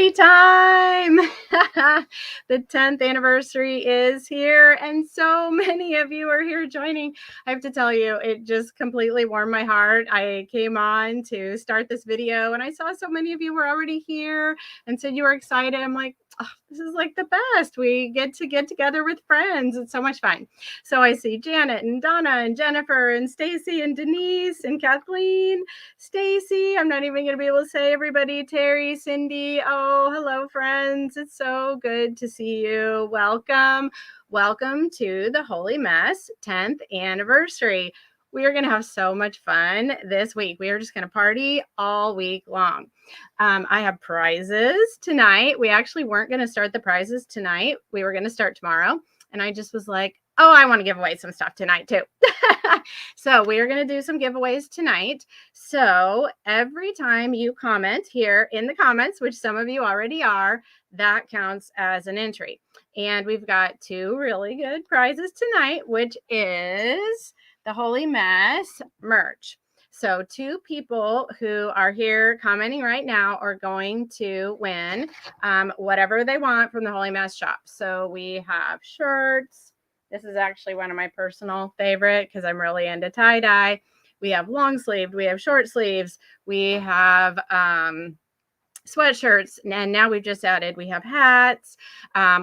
party time. The 10th anniversary is here, and so many of you are here joining. I have to tell you, it just completely warmed my heart. I came on to start this video, and I saw so many of you were already here and said you were excited. I'm like, oh, this is like the best. We get together with friends. It's so much fun. So I see Janet and Donna and Jennifer and Stacy and Denise and Kathleen, Stacy. I'm not even going to be able to say everybody. Terry, Cindy. Oh, hello, friends. It's so good to see you. Welcome. Welcome to the Holy Mess 10th anniversary. We are going to have so much fun this week. We are just going to party all week long. I have prizes tonight. We actually weren't going to start the prizes tonight. We were going to start tomorrow. And I just was like, oh, I want to give away some stuff tonight too. So we are going to do some giveaways tonight. So every time you comment here in the comments, which some of you already are, that counts as an entry. And we've got two really good prizes tonight, which is the Holy Mess merch. So two people who are here commenting right now are going to win whatever they want from the Holy Mess shop. So we have shirts. This is actually one of my personal favorite because I'm really into tie-dye. We have long sleeved, we have short sleeves, we have sweatshirts, and now we've just added, we have hats,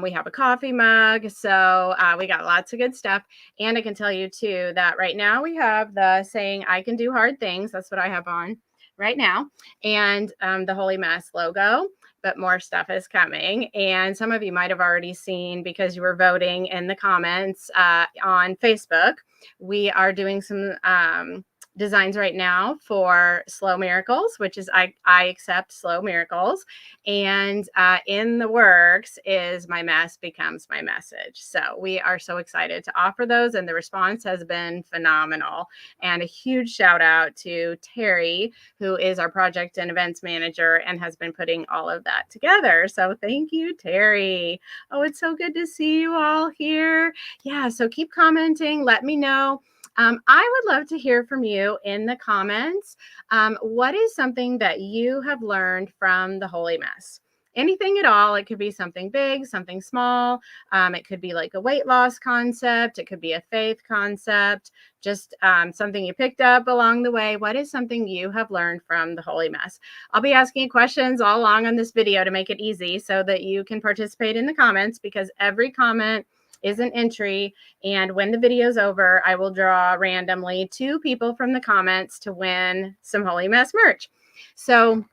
we have a coffee mug, so we got lots of good stuff. And I can tell you too that right now we have the saying, I can do hard things. That's what I have on right now, and the Holy Mess logo, but more stuff is coming. And some of you might have already seen, because you were voting in the comments on Facebook, we are doing some designs right now for Slow Miracles, which is I accept Slow Miracles, and in the works is My Mess Becomes My Message. So we are so excited to offer those, and the response has been phenomenal. And a huge shout out to Terry, who is our project and events manager and has been putting all of that together. So thank you, Terry. Oh, it's so good to see you all here. Yeah, so keep commenting. Let me know. I would love to hear from you in the comments. What is something that you have learned from the Holy Mess? Anything at all. It could be something big, something small. It could be like a weight loss concept. It could be a faith concept, just something you picked up along the way. What is something you have learned from the Holy Mess? I'll be asking questions all along on this video to make it easy so that you can participate in the comments, because every comment is an entry. And when the video's over, I will draw randomly two people from the comments to win some Holy Mess merch. So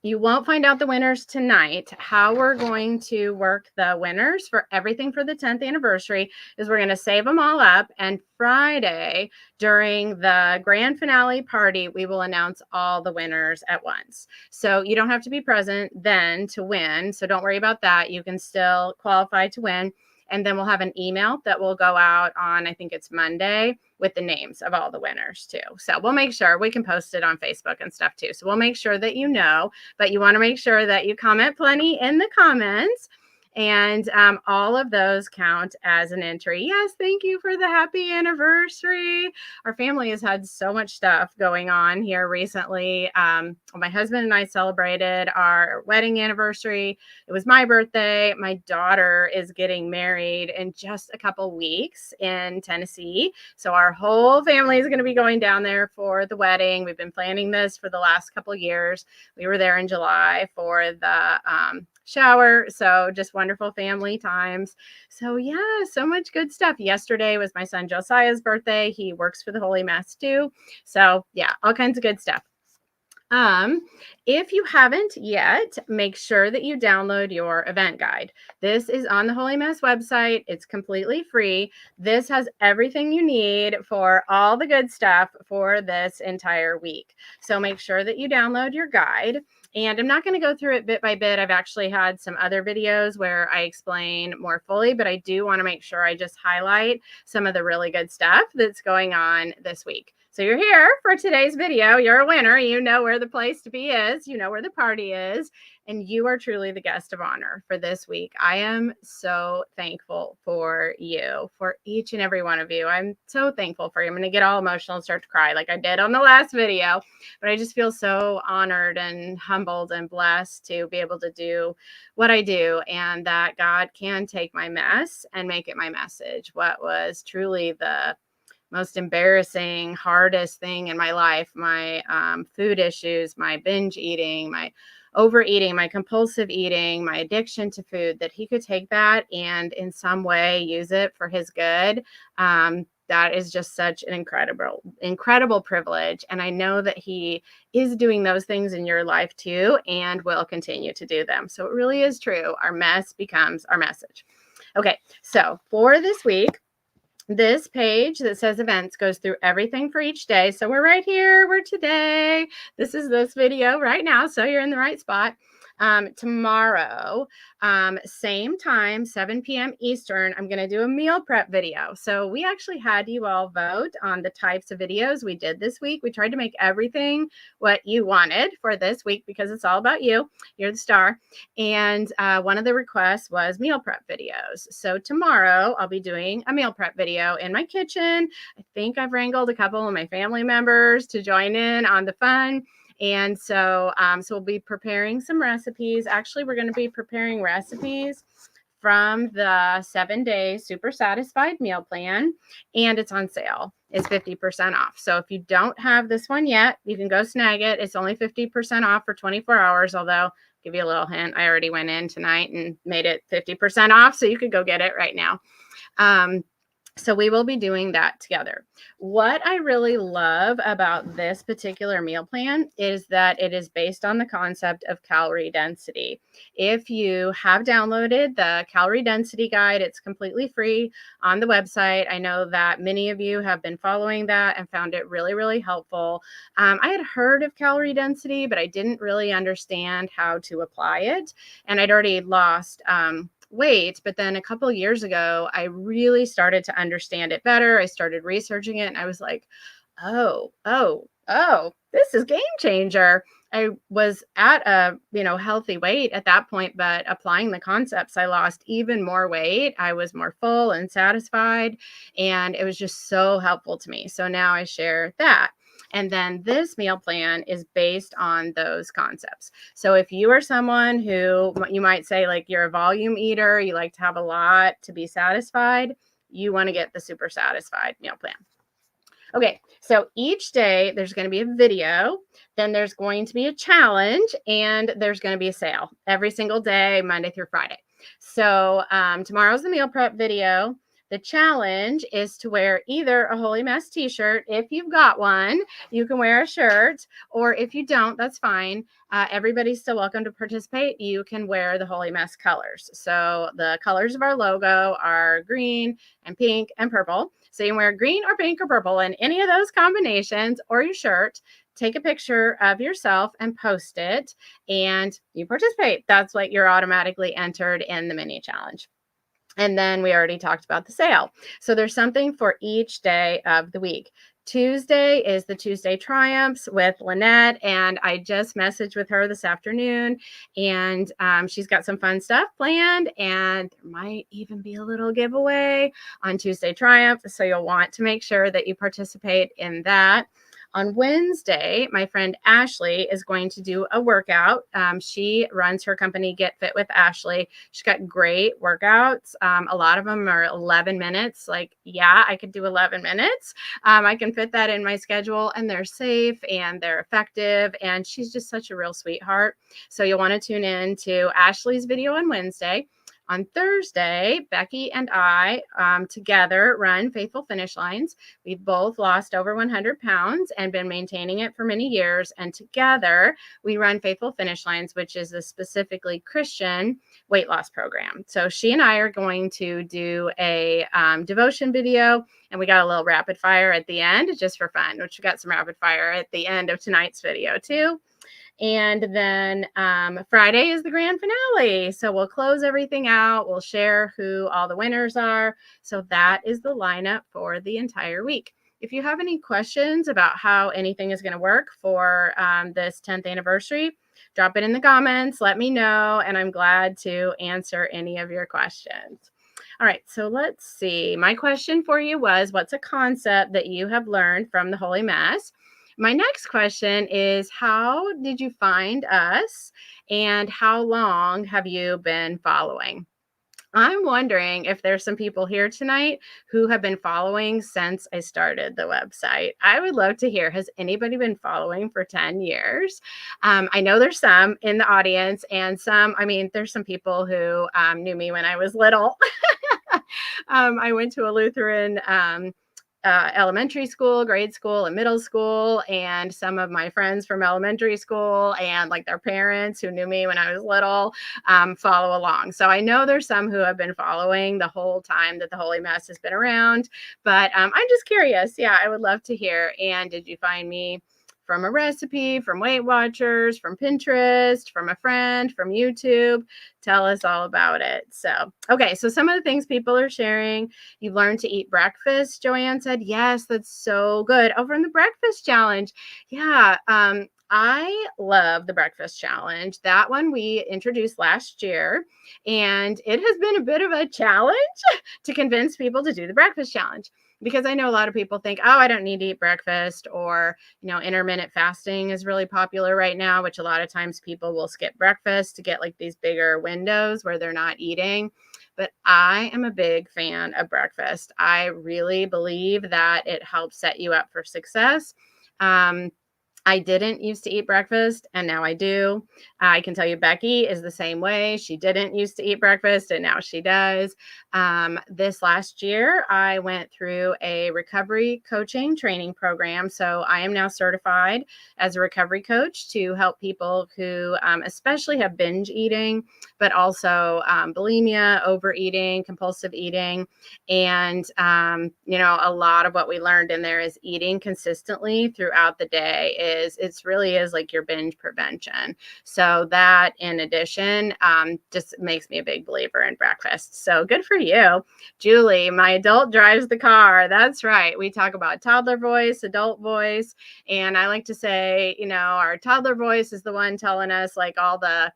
you won't find out the winners tonight. How we're going to work the winners for everything for the 10th anniversary is we're going to save them all up. And Friday, during the grand finale party, we will announce all the winners at once. So you don't have to be present then to win. So don't worry about that. You can still qualify to win. And then we'll have an email that will go out on, I think it's Monday, with the names of all the winners too. So we'll make sure we can post it on Facebook and stuff too. So we'll make sure that you know, but you want to make sure that you comment plenty in the comments. And all of those count as an entry. Yes, thank you for the happy anniversary. Our family has had so much stuff going on here recently. My husband and I celebrated our wedding anniversary. It was my birthday. My daughter is getting married in just a couple weeks in Tennessee. So our whole family is going to be going down there for the wedding. We've been planning this for the last couple of years. We were there in July for the shower. So just wonderful family times. So yeah, so much good stuff. Yesterday was my son Josiah's birthday. He works for the Holy Mess too. So yeah, all kinds of good stuff. If you haven't yet, make sure that you download your event guide. This is on the Holy Mess website. It's completely free. This has everything you need for all the good stuff for this entire week. So make sure that you download your guide. And I'm not going to go through it bit by bit. I've actually had some other videos where I explain more fully, but I do want to make sure I just highlight some of the really good stuff that's going on this week. So you're here for today's video. You're a winner. You know where the place to be is. You know where the party is. And you are truly the guest of honor for this week. I am so thankful for you, for each and every one of you. I'm so thankful for you. I'm going to get all emotional and start to cry like I did on the last video. But I just feel so honored and humbled and blessed to be able to do what I do, and that God can take my mess and make it my message. What was truly the most embarrassing, hardest thing in my life, my food issues, my binge eating, my overeating, my compulsive eating, my addiction to food, that he could take that and in some way use it for his good. That is just such an incredible privilege. And I know that he is doing those things in your life too, and will continue to do them. So it really is true. Our mess becomes our message. Okay, so for this week, this page that says events goes through everything for each day. So we're right here. We're today. This is this video right now. So you're in the right spot. Tomorrow, same time, 7 p.m. Eastern, I'm going to do a meal prep video. So we actually had you all vote on the types of videos we did this week. We tried to make everything what you wanted for this week because it's all about you. You're the star. And one of the requests was meal prep videos. So tomorrow I'll be doing a meal prep video in my kitchen. I think I've wrangled a couple of my family members to join in on the fun. And so, we'll be preparing some recipes. Actually, we're going to be preparing recipes from the 7-day Super Satisfied meal plan, and it's on sale. It's 50% off. So if you don't have this one yet, you can go snag it. It's only 50% off for 24 hours, although I'll give you a little hint. I already went in tonight and made it 50% off, so you could go get it right now. So we will be doing that together. What I really love about this particular meal plan is that it is based on the concept of calorie density. If you have downloaded the calorie density guide, it's completely free on the website. I know that many of you have been following that and found it really, really helpful. I had heard of calorie density, but I didn't really understand how to apply it. And I'd already lost weight, but then a couple of years ago I really started to understand it better. I started researching it and I was like, oh, this is game changer. I was at a healthy weight at that point, but applying the concepts, I lost even more weight. I was more full and satisfied, and it was just so helpful to me. So now I share that. And then this meal plan is based on those concepts. So if you are someone who, you might say, like, you're a volume eater, you like to have a lot to be satisfied, you want to get the Super Satisfied meal plan. Okay, so each day there's going to be a video, then there's going to be a challenge, and there's going to be a sale every single day, Monday through Friday. So tomorrow's the meal prep video. The challenge is to wear either a Holy Mess t-shirt. If you've got one, you can wear a shirt, or if you don't, that's fine. Everybody's still welcome to participate. You can wear the Holy Mess colors. So the colors of our logo are green and pink and purple. So you can wear green or pink or purple in any of those combinations, or your shirt. Take a picture of yourself and post it, and you participate. That's what you're automatically entered in the mini challenge. And then we already talked about the sale. So there's something for each day of the week. Tuesday is the Tuesday Triumphs with Lynette, and I just messaged with her this afternoon, and she's got some fun stuff planned, and there might even be a little giveaway on Tuesday Triumph, so you'll want to make sure that you participate in that. On Wednesday, my friend Ashley is going to do a workout. She runs her company, Get Fit with Ashley. She's got great workouts. A lot of them are 11 minutes. Like, yeah, I could do 11 minutes. I can fit that in my schedule, and they're safe and they're effective. And she's just such a real sweetheart. So you'll want to tune in to Ashley's video on Wednesday. On Thursday, Becky and I together run Faithful Finish Lines. We've both lost over 100 pounds and been maintaining it for many years. And together we run Faithful Finish Lines, which is a specifically Christian weight loss program. So she and I are going to do a devotion video, and we got a little rapid fire at the end just for fun, which we got some rapid fire at the end of tonight's video too. And then Friday is the grand finale. So we'll close everything out. We'll share who all the winners are. So that is the lineup for the entire week. if you have any questions about how anything is going to work for this 10th anniversary, drop it in the comments. Let me know, and I'm glad to answer any of your questions. All right, so let's see. My question for you was, what's a concept that you have learned from the Holy Mass? My next question is, how did you find us, and how long have you been following? I'm wondering if there's some people here tonight who have been following since I started the website. I would love to hear, has anybody been following for 10 years? I know there's some in the audience, and there's some people who knew me when I was little. I went to a Lutheran elementary school, grade school, and middle school. And some of my friends from elementary school and like their parents who knew me when I was little follow along. So I know there's some who have been following the whole time that the Holy Mass has been around. But I'm just curious. Yeah, I would love to hear. And did you find me from a recipe, from Weight Watchers, from Pinterest, from a friend, from YouTube? Tell us all about it. So, okay, so some of the things people are sharing. You learned to eat breakfast, Joanne said. Yes, that's so good. Over in the breakfast challenge. Yeah, I love the breakfast challenge. That one we introduced last year, and it has been a bit of a challenge to convince people to do the breakfast challenge, because I know a lot of people think, oh, I don't need to eat breakfast, or, intermittent fasting is really popular right now, which a lot of times people will skip breakfast to get like these bigger windows where they're not eating. But I am a big fan of breakfast. I really believe that it helps set you up for success. I didn't used to eat breakfast, and now I do. I can tell you Becky is the same way. She didn't used to eat breakfast, and now she does. This last year, I went through a recovery coaching training program. So I am now certified as a recovery coach to help people who especially have binge eating, but also bulimia, overeating, compulsive eating. And, a lot of what we learned in there is eating consistently throughout the day it's really is like your binge prevention. So that, in addition, just makes me a big believer in breakfast. So good for you, Julie. My adult drives the car. That's right. We talk about toddler voice, adult voice. And I like to say, our toddler voice is the one telling us like all the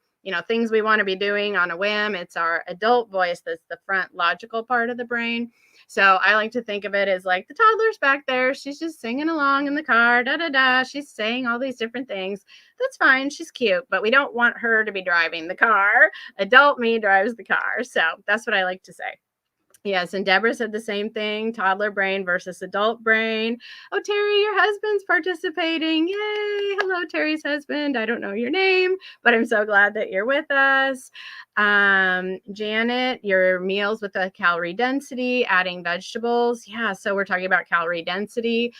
things we want to be doing on a whim. It's our adult voice that's the front logical part of the brain. So I like to think of it as like the toddler's back there. She's just singing along in the car, da da da. She's saying all these different things. That's fine. She's cute, but we don't want her to be driving the car. Adult me drives the car. So that's what I like to say. Yes, and Deborah said the same thing, toddler brain versus adult brain. Oh, Terry, your husband's participating. Yay. Hello, Terry's husband. I don't know your name, but I'm so glad that you're with us. Janet, your meals with a calorie density, adding vegetables. Yeah, so we're talking about calorie density.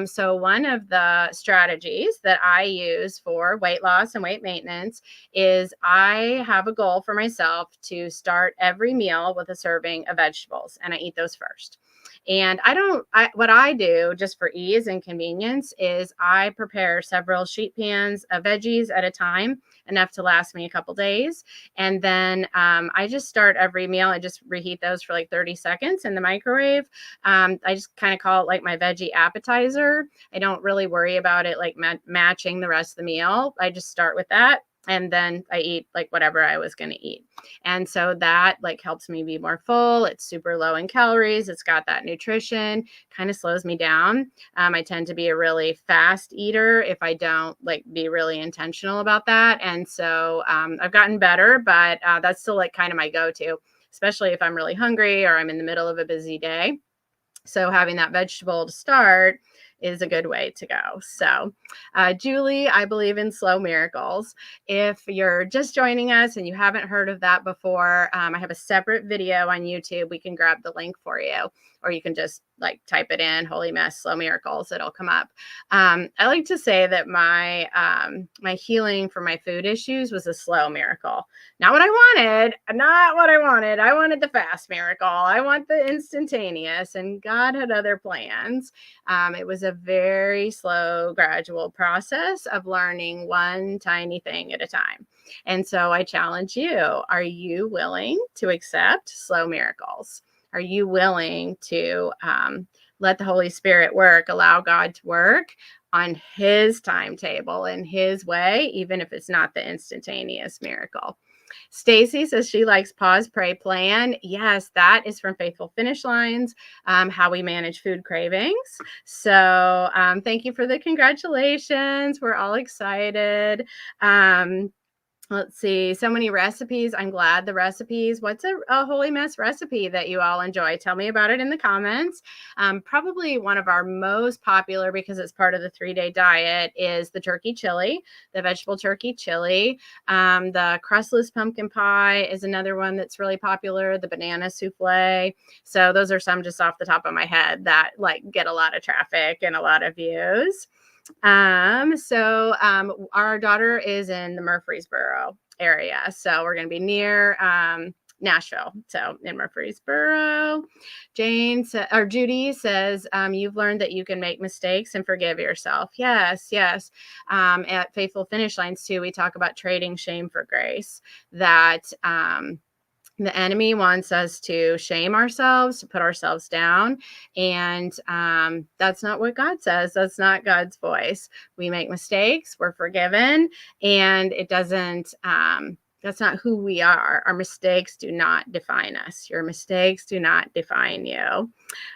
So one of the strategies that I use for weight loss and weight maintenance is I have a goal for myself to start every meal with a serving of vegetables, and I eat those first. And what I do just for ease and convenience is I prepare several sheet pans of veggies at a time, enough to last me a couple days. And then I just start every meal. I just reheat those for like 30 seconds in the microwave. I just kind of call it like my veggie appetizer. I don't really worry about it like matching the rest of the meal. I just start with that. And then I eat like whatever I was going to eat. And so that like helps me be more full. It's super low in calories. It's got that nutrition, kind of slows me down. I tend to be a really fast eater if I don't like be really intentional about that. And so I've gotten better, but that's still like kind of my go-to, especially if I'm really hungry or I'm in the middle of a busy day. So having that vegetable to start is a good way to go. So, Julie, I believe in slow miracles. If you're just joining us and you haven't heard of that before, I have a separate video on YouTube. We can grab the link for you, or you can just like type it in, Holy Mass Slow Miracles. It'll come up. I like to say that my healing for my food issues was a slow miracle. Not what I wanted. I wanted the fast miracle. I want the instantaneous, and God had other plans. It was a very slow, gradual process of learning one tiny thing at a time. And so I challenge you, are you willing to accept slow miracles? Are you willing to let the Holy Spirit work, allow God to work on his timetable in his way, even if it's not the instantaneous miracle. Stacy says she likes pause, pray, plan. Yes, that is from Faithful Finish Lines, how we manage food cravings. So thank you for the congratulations. We're all excited. Let's see. So many recipes. I'm glad the recipes. What's a holy mess recipe that you all enjoy? Tell me about it in the comments. Probably one of our most popular, because it's part of the 3-day diet, is the turkey chili, the vegetable turkey chili. The crustless pumpkin pie is another one that's really popular. The banana souffle. So those are some just off the top of my head that like get a lot of traffic and a lot of views. Our daughter is in the Murfreesboro area. So we're going to be near Nashville. So in Murfreesboro. Judy says, you've learned that you can make mistakes and forgive yourself. Yes, yes. At Faithful Finish Lines too, we talk about trading shame for grace, that the enemy wants us to shame ourselves, to put ourselves down. And that's not what God says. That's not God's voice. We make mistakes, we're forgiven, and it doesn't, that's not who we are. Our mistakes do not define us. Your mistakes do not define you.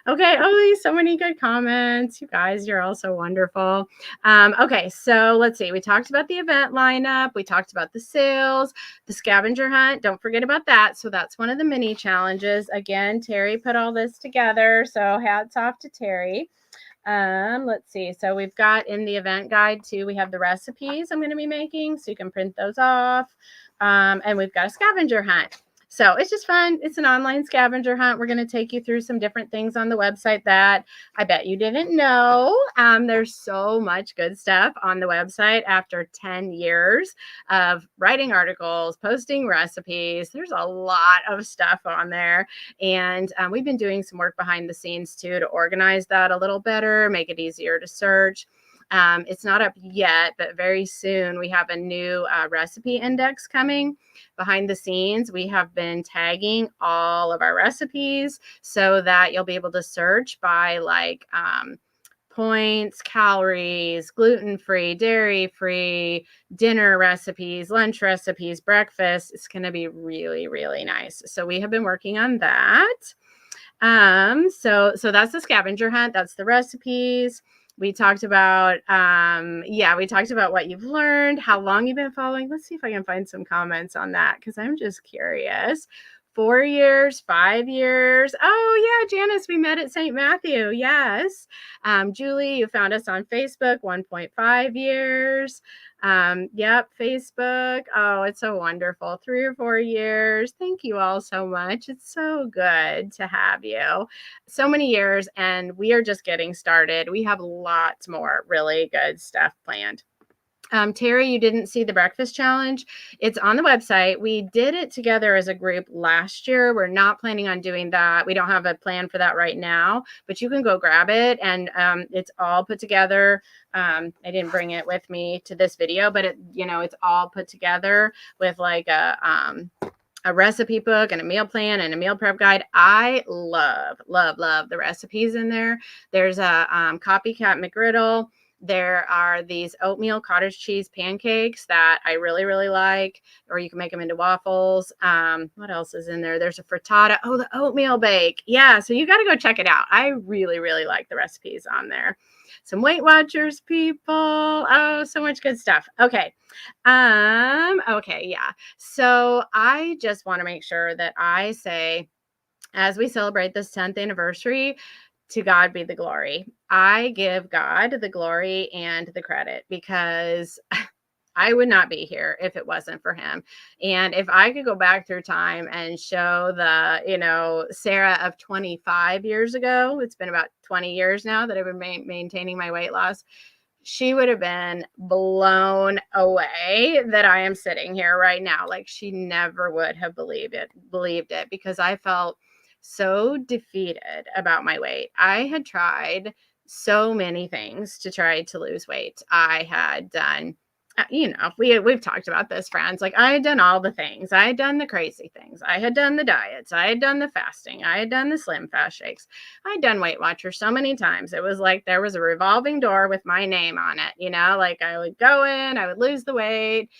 Okay. Oh, so many good comments. You guys, you're all so wonderful. Okay. So let's see. We talked about the event lineup. We talked about the sales, the scavenger hunt. Don't forget about that. So that's one of the mini challenges. Again, Terry put all this together. So hats off to Terry. Let's see. So we've got in the event guide too, we have the recipes I'm going to be making, so you can print those off. And we've got a scavenger hunt. So it's just fun. It's an online scavenger hunt. We're going to take you through some different things on the website that I bet you didn't know. There's so much good stuff on the website after 10 years of writing articles, posting recipes. There's a lot of stuff on there. And we've been doing some work behind the scenes too to organize that a little better, make it easier to search. It's not up yet, but very soon we have a new recipe index coming. Behind the scenes, we have been tagging all of our recipes so that you'll be able to search by like points, calories, gluten-free, dairy-free, dinner recipes, lunch recipes, breakfast. It's going to be really, really nice. So we have been working on that. So that's the scavenger hunt. That's the recipes. We talked about, we talked about what you've learned, how long you've been following. Let's see if I can find some comments on that, because I'm just curious. 4 years, 5 years. Oh, yeah, Janice, we met at St. Matthew. Yes. Julie, you found us on Facebook, 1.5 years. Yep, Facebook. Oh, it's so wonderful. 3 or 4 years. Thank you all so much. It's so good to have you. So many years, and we are just getting started. We have lots more really good stuff planned. Terry, you didn't see the breakfast challenge. It's on the website. We did it together as a group last year. We're not planning on doing that. We don't have a plan for that right now, but you can go grab it, and it's all put together. I didn't bring it with me to this video, but it's all put together with like a recipe book and a meal plan and a meal prep guide. I love the recipes in there. There's a copycat McGriddle. There are these oatmeal cottage cheese pancakes that I really, really like, or you can make them into waffles. What else is in there? There's a frittata. Oh, the oatmeal bake. Yeah, so you got to go check it out. I really, really like the recipes on there. Some Weight Watchers people. Oh, so much good stuff. Okay. Okay, yeah. So I just want to make sure that I say, as we celebrate this 10th anniversary, to God be the glory. I give God the glory and the credit, because I would not be here if it wasn't for him. And if I could go back through time and show the, Sarah of 25 years ago, it's been about 20 years now that I've been maintaining my weight loss, she would have been blown away that I am sitting here right now. Like, she never would have believed it, because I felt so defeated about my weight. I had tried so many things to try to lose weight. I had done we've talked about this, friends. Like, I had done all the things. I had done the crazy things. I had done the diets. I had done the fasting. I had done the slim fast shakes. I had done Weight Watchers so many times. It was like there was a revolving door with my name on it. Like I would go in, I would lose the weight,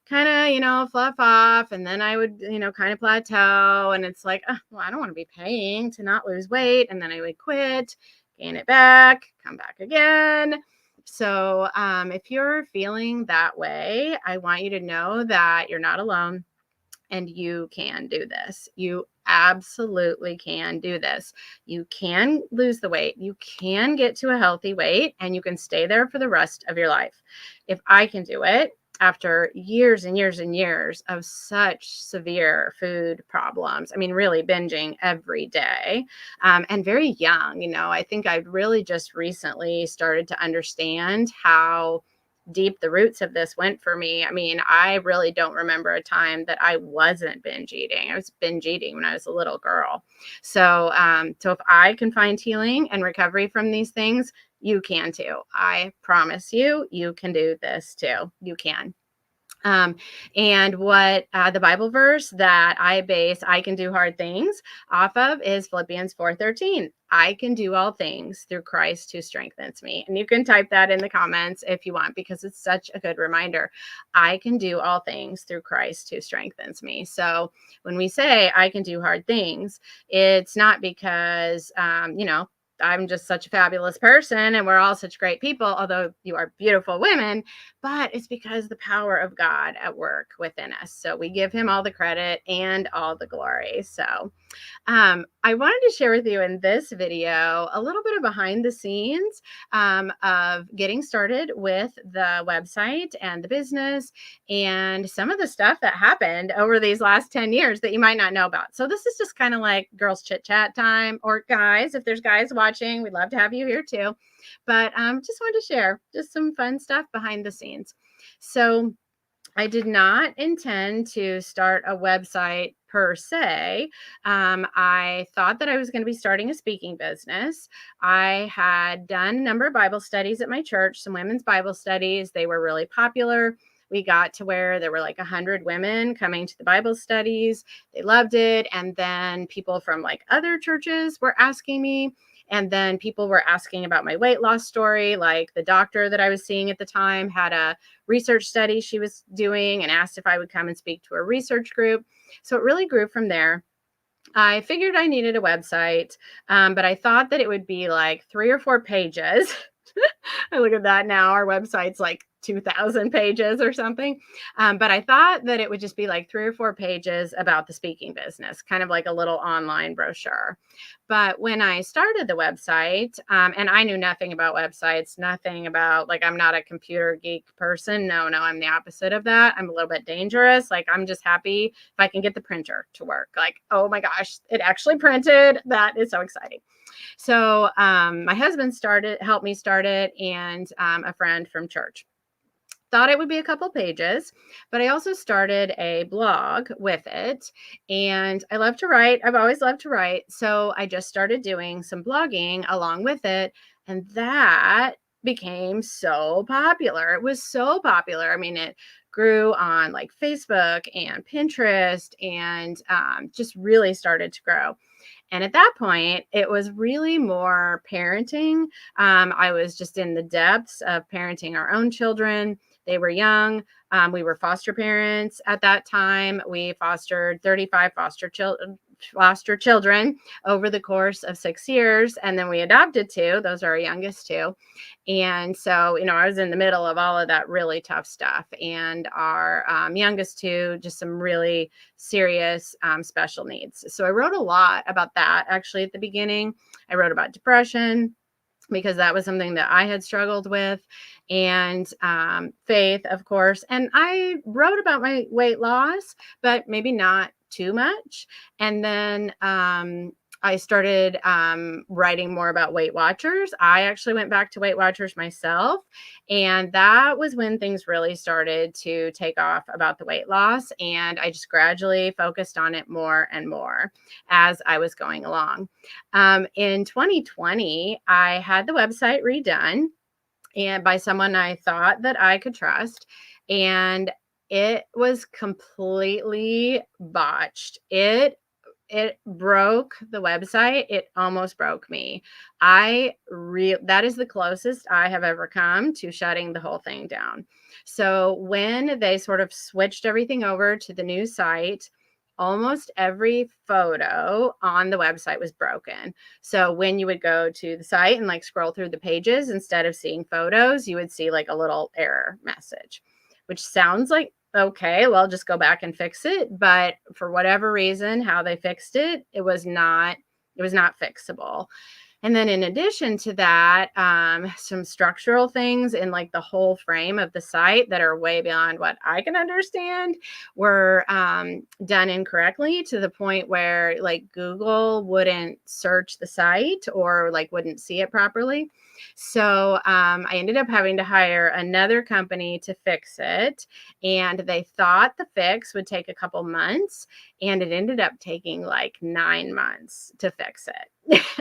kind of, fluff off, and then I would, kind of plateau. And it's like, oh, well, I don't want to be paying to not lose weight. And then I would quit, gain it back, come back again. So if you're feeling that way, I want you to know that you're not alone and you can do this. You absolutely can do this. You can lose the weight. You can get to a healthy weight and you can stay there for the rest of your life. If I can do it, after years and years and years of such severe food problems, I mean, really binging every day, and very young, I think I've really just recently started to understand how deep the roots of this went for me. I mean, I really don't remember a time that I wasn't binge eating. I was binge eating when I was a little girl. So if I can find healing and recovery from these things, you can too. I promise you, you can do this too. You can. Um, and what the Bible verse that I base I can do hard things off of is Philippians 4:13. I can do all things through Christ who strengthens me. And you can type that in the comments if you want, because it's such a good reminder. I can do all things through Christ who strengthens me. So when we say I can do hard things, it's not because, I'm just such a fabulous person and we're all such great people, although you are beautiful women, but it's because the power of God at work within us. So we give him all the credit and all the glory. So I wanted to share with you in this video a little bit of behind the scenes of getting started with the website and the business and some of the stuff that happened over these last 10 years that you might not know about. So this is just kind of like girls chit chat time, or guys, if there's guys watching, we'd love to have you here too. But just wanted to share just some fun stuff behind the scenes. So I did not intend to start a website per se. I thought that I was going to be starting a speaking business. I had done a number of Bible studies at my church, some women's Bible studies. They were really popular. We got to where there were like 100 women coming to the Bible studies. They loved it. And then people from like other churches were asking me. And then people were asking about my weight loss story. Like the doctor that I was seeing at the time had a research study she was doing and asked if I would come and speak to a research group. So it really grew from there. I figured I needed a website, but I thought that it would be like 3 or 4 pages. I look at that now. Our website's like 2,000 pages or something. But I thought that it would just be like 3 or 4 pages about the speaking business, kind of like a little online brochure. But when I started the website, and I knew nothing about websites, nothing about, like, I'm not a computer geek person. No, I'm the opposite of that. I'm a little bit dangerous. Like, I'm just happy if I can get the printer to work. Like, oh my gosh, it actually printed. That is so exciting. So my husband helped me start it, and a friend from church. Thought it would be a couple pages, but I also started a blog with it, and I love to write. I've always loved to write. So I just started doing some blogging along with it, and that became so popular. It was so popular. I mean, it grew on like Facebook and Pinterest, and just really started to grow. And at that point, it was really more parenting. I was just in the depths of parenting our own children. They were young. We were foster parents at that time. We fostered 35 foster children over the course of 6 years. And then we adopted 2. Those are our youngest 2. And so, I was in the middle of all of that really tough stuff. And our youngest 2, just some really serious special needs. So I wrote a lot about that actually at the beginning. I wrote about depression, because that was something that I had struggled with, and faith, of course. And I wrote about my weight loss, but maybe not too much. And then I started writing more about Weight Watchers. I actually went back to Weight Watchers myself. And that was when things really started to take off about the weight loss. And I just gradually focused on it more and more as I was going along. In 2020, I had the website redone, and by someone I thought that I could trust. and it was completely botched. It broke the website. It almost broke me. That is the closest I have ever come to shutting the whole thing down. So when they sort of switched everything over to the new site, almost every photo on the website was broken. So when you would go to the site and like scroll through the pages, instead of seeing photos, you would see like a little error message, which sounds like, okay, well, just go back and fix it. But for whatever reason, how they fixed it, it was not fixable. And then in addition to that, some structural things in like the whole frame of the site that are way beyond what I can understand were done incorrectly, to the point where like Google wouldn't search the site or like wouldn't see it properly. So I ended up having to hire another company to fix it. And they thought the fix would take a couple months, and it ended up taking like 9 months to fix it.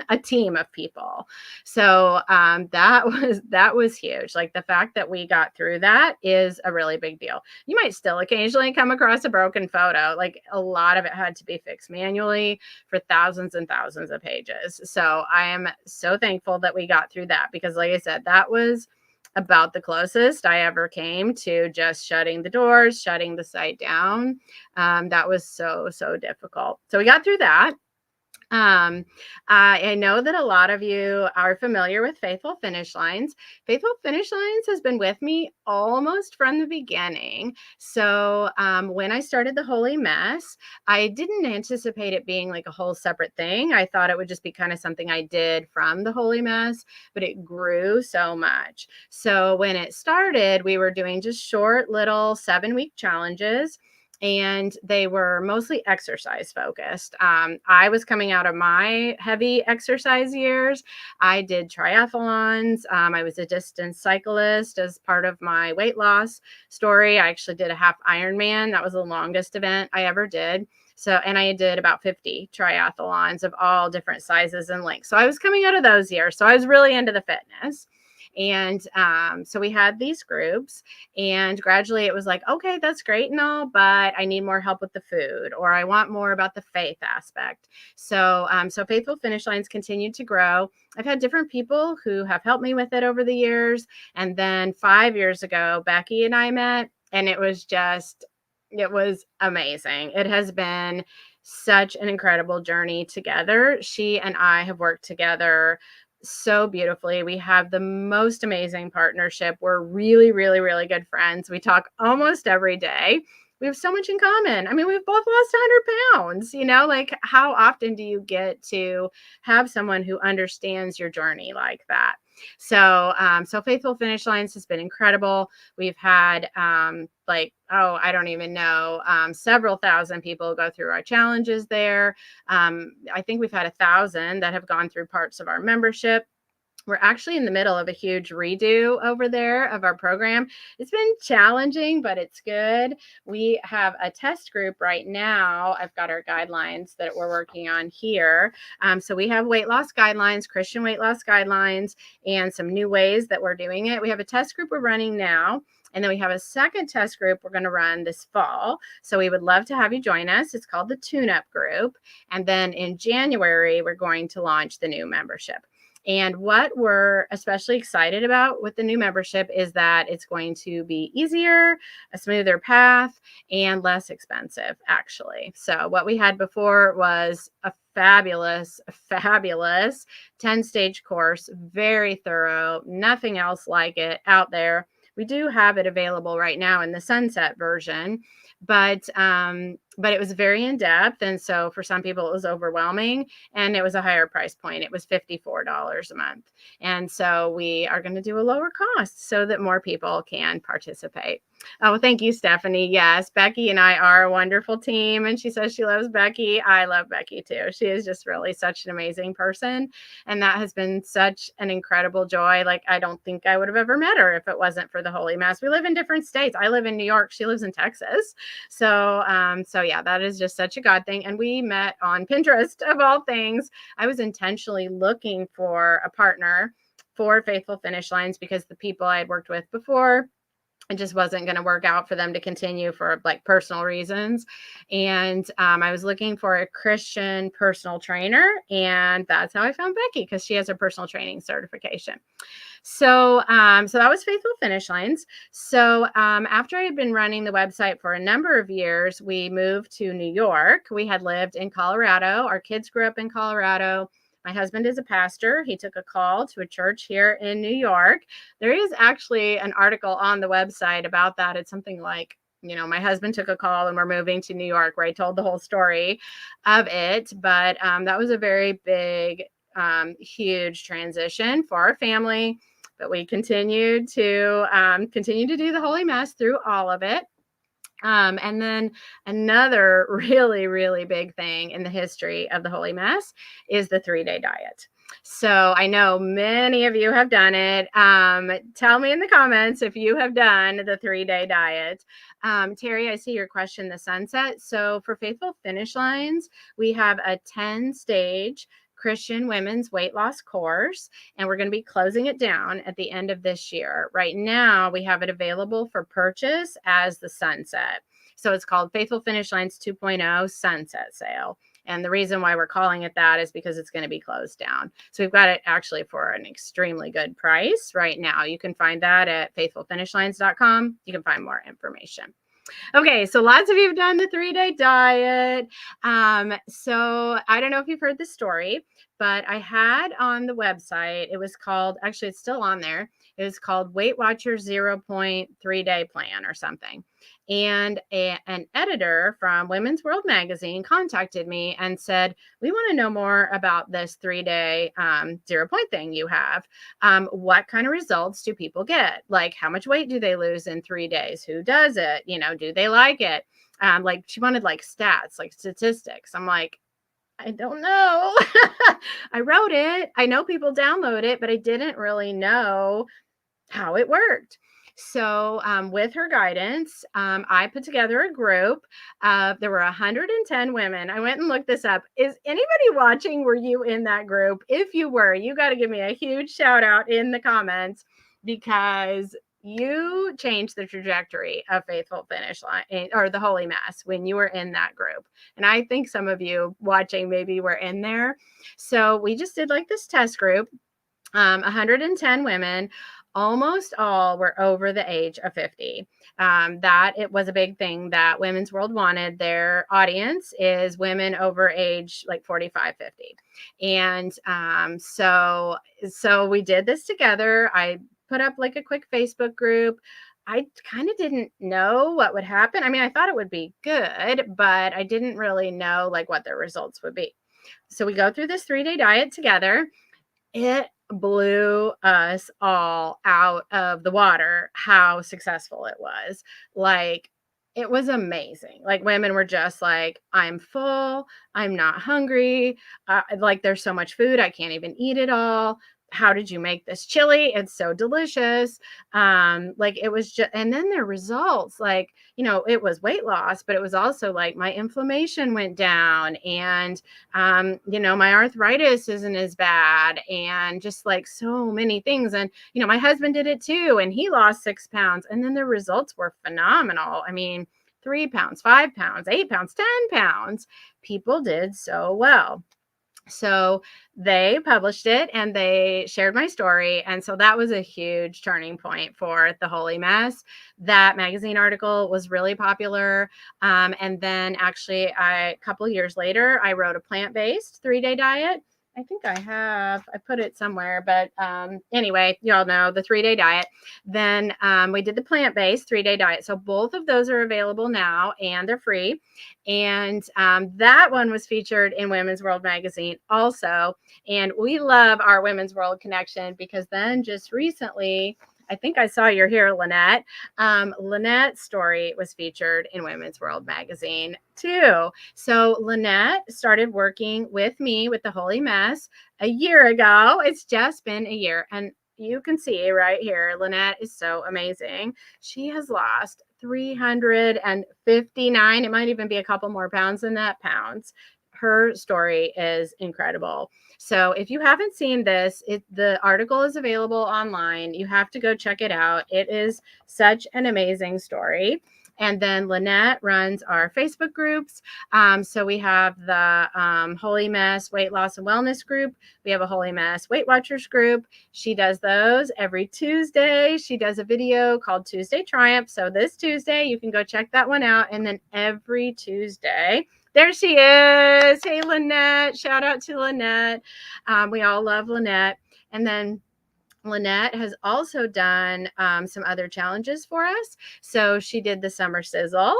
A team of people. So that was huge. Like the fact that we got through that is a really big deal. You might still occasionally come across a broken photo. Like a lot of it had to be fixed manually for thousands and thousands of pages. So I am so thankful that we got through that, because like I said, that was about the closest I ever came to just shutting the doors, shutting the site down. That was so, so difficult. So we got through that. Um, I know that a lot of you are familiar with Faithful Finish Lines. Faithful Finish Lines has been with me almost from the beginning. So when I started the Holy Mess, I didn't anticipate it being like a whole separate thing. I thought it would just be kind of something I did from the Holy Mess, but it grew so much. So when it started, we were doing just short little 7-week challenges, and they were mostly exercise focused. I was coming out of my heavy exercise years. I did triathlons. I was a distance cyclist as part of my weight loss story. I actually did a half Ironman. That was the longest event I ever did. So, and I did about 50 triathlons of all different sizes and lengths. So I was coming out of those years. So I was really into the fitness. And so we had these groups, and gradually it was like, okay, that's great and all, but I need more help with the food, or I want more about the faith aspect. So Faithful Finish Lines continued to grow. I've had different people who have helped me with it over the years. And then 5 years ago, Becky and I met, and it was amazing. It has been such an incredible journey together. She and I have worked together so beautifully. We have the most amazing partnership. We're really, really, really good friends. We talk almost every day. We have so much in common. I mean, we've both lost 100 pounds. Like how often do you get to have someone who understands your journey like that? So Faithful Finish Lines has been incredible. We've had I don't even know, several thousand people go through our challenges there. I think we've had 1,000 that have gone through parts of our membership. We're actually in the middle of a huge redo over there of our program. It's been challenging, but it's good. We have a test group right now. I've got our guidelines that we're working on here. So we have weight loss guidelines, Christian weight loss guidelines, and some new ways that we're doing it. We have a test group we're running now. And then we have a second test group we're going to run this fall. So we would love to have you join us. It's called the Tune-Up Group. And then in January, we're going to launch the new membership. And what we're especially excited about with the new membership is that it's going to be easier, a smoother path, and less expensive, actually. So what we had before was a fabulous 10-stage course, very thorough, nothing else like it out there. We do have it available right now in the sunset version, but it was very in-depth. And so for some people it was overwhelming, and it was a higher price point. It was $54 a month. And so we are going to do a lower cost so that more people can participate. Oh, thank you, Stephanie. Yes, Becky and I are a wonderful team. And she says she loves Becky. I love Becky too. She is just really such an amazing person. And that has been such an incredible joy. Like, I don't think I would have ever met her if it wasn't for the Holy Mass. We live in different states. I live in New York. She lives in Texas. So yeah, that is just such a God thing. And we met on Pinterest, of all things. I was intentionally looking for a partner for Faithful Finish Lines because the people I had worked with before it just wasn't going to work out for them to continue for like personal reasons. And I was looking for a Christian personal trainer, and that's how I found Becky, because she has a personal training certification. So that was Faithful Finish Lines. So after I had been running the website for a number of years, we moved to New York. We had lived in Colorado. Our kids grew up in Colorado. My husband is a pastor. He took a call to a church here in New York. There is actually an article on the website about that. It's something like, my husband took a call and we're moving to New York, where I told the whole story of it. But that was a very big, huge transition for our family. But we continued to do the Holy Mass through all of it. And then another really, really big thing in the history of the Holy Mass is the 3-day diet. So I know many of you have done it. Tell me in the comments if you have done the 3-day diet. Terry, I see your question, the sunset. So for Faithful Finish Lines, we have a 10-stage Christian women's weight loss course, and we're going to be closing it down at the end of this year. Right now, we have it available for purchase as the sunset. So it's called Faithful Finish Lines 2.0 Sunset Sale. And the reason why we're calling it that is because it's going to be closed down. So we've got it actually for an extremely good price right now. You can find that at faithfulfinishlines.com. You can find more information. Okay, so lots of you have done the 3-day diet. So I don't know if you've heard the story, but I had on the website, it was called, actually it's still on there, it was called Weight Watchers 0.3-day plan or something. And an editor from Women's World magazine contacted me and said, we want to know more about this 3-day 0 point thing you have. What kind of results do people get? Like, how much weight do they lose in 3 days? Who does it? Do they like it? Like, she wanted like stats, like statistics. I'm like, I don't know. I wrote it. I know people download it, but I didn't really know how it worked. So with her guidance, I put together a group. There were 110 women. I went and looked this up. Is anybody watching? Were you in that group? If you were, you got to give me a huge shout out in the comments, because you changed the trajectory of Faithful Finish Line, or the Holy Mass, when you were in that group. And I think some of you watching maybe were in there. So we just did like this test group. 110 women. Almost all were over the age of 50. That it was a big thing that Women's World wanted. Their audience is women over age like 45, 50. And so we did this together. I put up like a quick Facebook group. I kind of didn't know what would happen. I mean, I thought it would be good, but I didn't really know like what the results would be. So we go through this 3-day diet together. It blew us all out of the water how successful it was. Like, it was amazing. Like, women were just like, I'm full, I'm not hungry, like there's so much food I can't even eat it all. How did you make this chili? It's so delicious. Like, it was just, and then their results, like, it was weight loss, but it was also like my inflammation went down, and my arthritis isn't as bad, and just like so many things. And my husband did it too, and he lost 6 pounds, and then the results were phenomenal. I mean, 3 pounds, 5 pounds, 8 pounds, 10 pounds. People did so well. So they published it and they shared my story. And so that was a huge turning point for the Holy Mass. That magazine article was really popular. And then actually, a couple years later, I wrote a plant-based 3-day diet. I think I put it somewhere, but anyway, you all know the 3-day diet. Then we did the plant-based 3-day diet. So both of those are available now, and they're free. And that one was featured in Women's World magazine also. And we love our Women's World connection, because then just recently, I think I saw you're here, Lynette. Lynette's story was featured in Women's World magazine too. So Lynette started working with me with the Holy Mass a year ago. It's just been a year. And you can see right here, Lynette is so amazing. She has lost 359. It might even be a couple more pounds than that, pounds. her story is incredible. So if you haven't seen this, the article is available online. You have to go check it out. It is such an amazing story. And then Lynette runs our Facebook groups. So we have the Holy Mess Weight Loss and Wellness group. We have a Holy Mess Weight Watchers group. She does those every Tuesday. She does a video called Tuesday Triumph. So this Tuesday, you can go check that one out. And then every Tuesday, there she is. Hey, Lynette. Shout out to Lynette. We all love Lynette. And then Lynette has also done some other challenges for us. So she did the Summer Sizzle.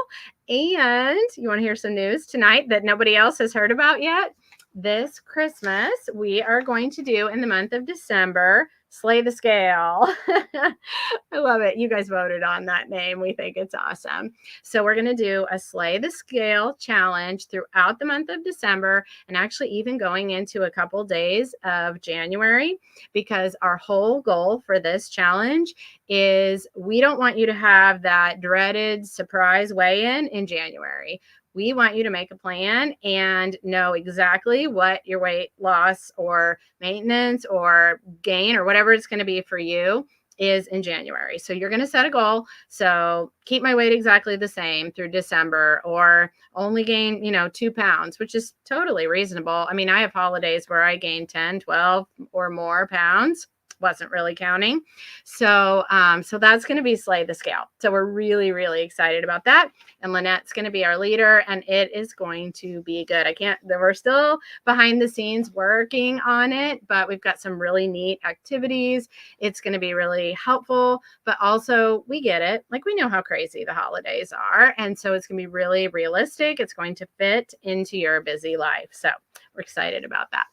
And you want to hear some news tonight that nobody else has heard about yet? This Christmas, we are going to do in the month of December, Slay the Scale. I love it. You guys voted on that name. We think it's awesome. So we're going to do a Slay the Scale challenge throughout the month of December, and actually even going into a couple days of January, because our whole goal for this challenge is we don't want you to have that dreaded surprise weigh-in in January. We want you to make a plan and know exactly what your weight loss or maintenance or gain or whatever it's going to be for you is in January. So you're going to set a goal. So keep my weight exactly the same through December, or only gain, 2 pounds, which is totally reasonable. I mean, I have holidays where I gain 10, 12 or more pounds. Wasn't really counting. So that's going to be Slay the Scale. So we're really, really excited about that. And Lynette's going to be our leader, and it is going to be good. We're still behind the scenes working on it, but we've got some really neat activities. It's going to be really helpful, but also we get it. Like, we know how crazy the holidays are. And so it's going to be really realistic. It's going to fit into your busy life. So we're excited about that.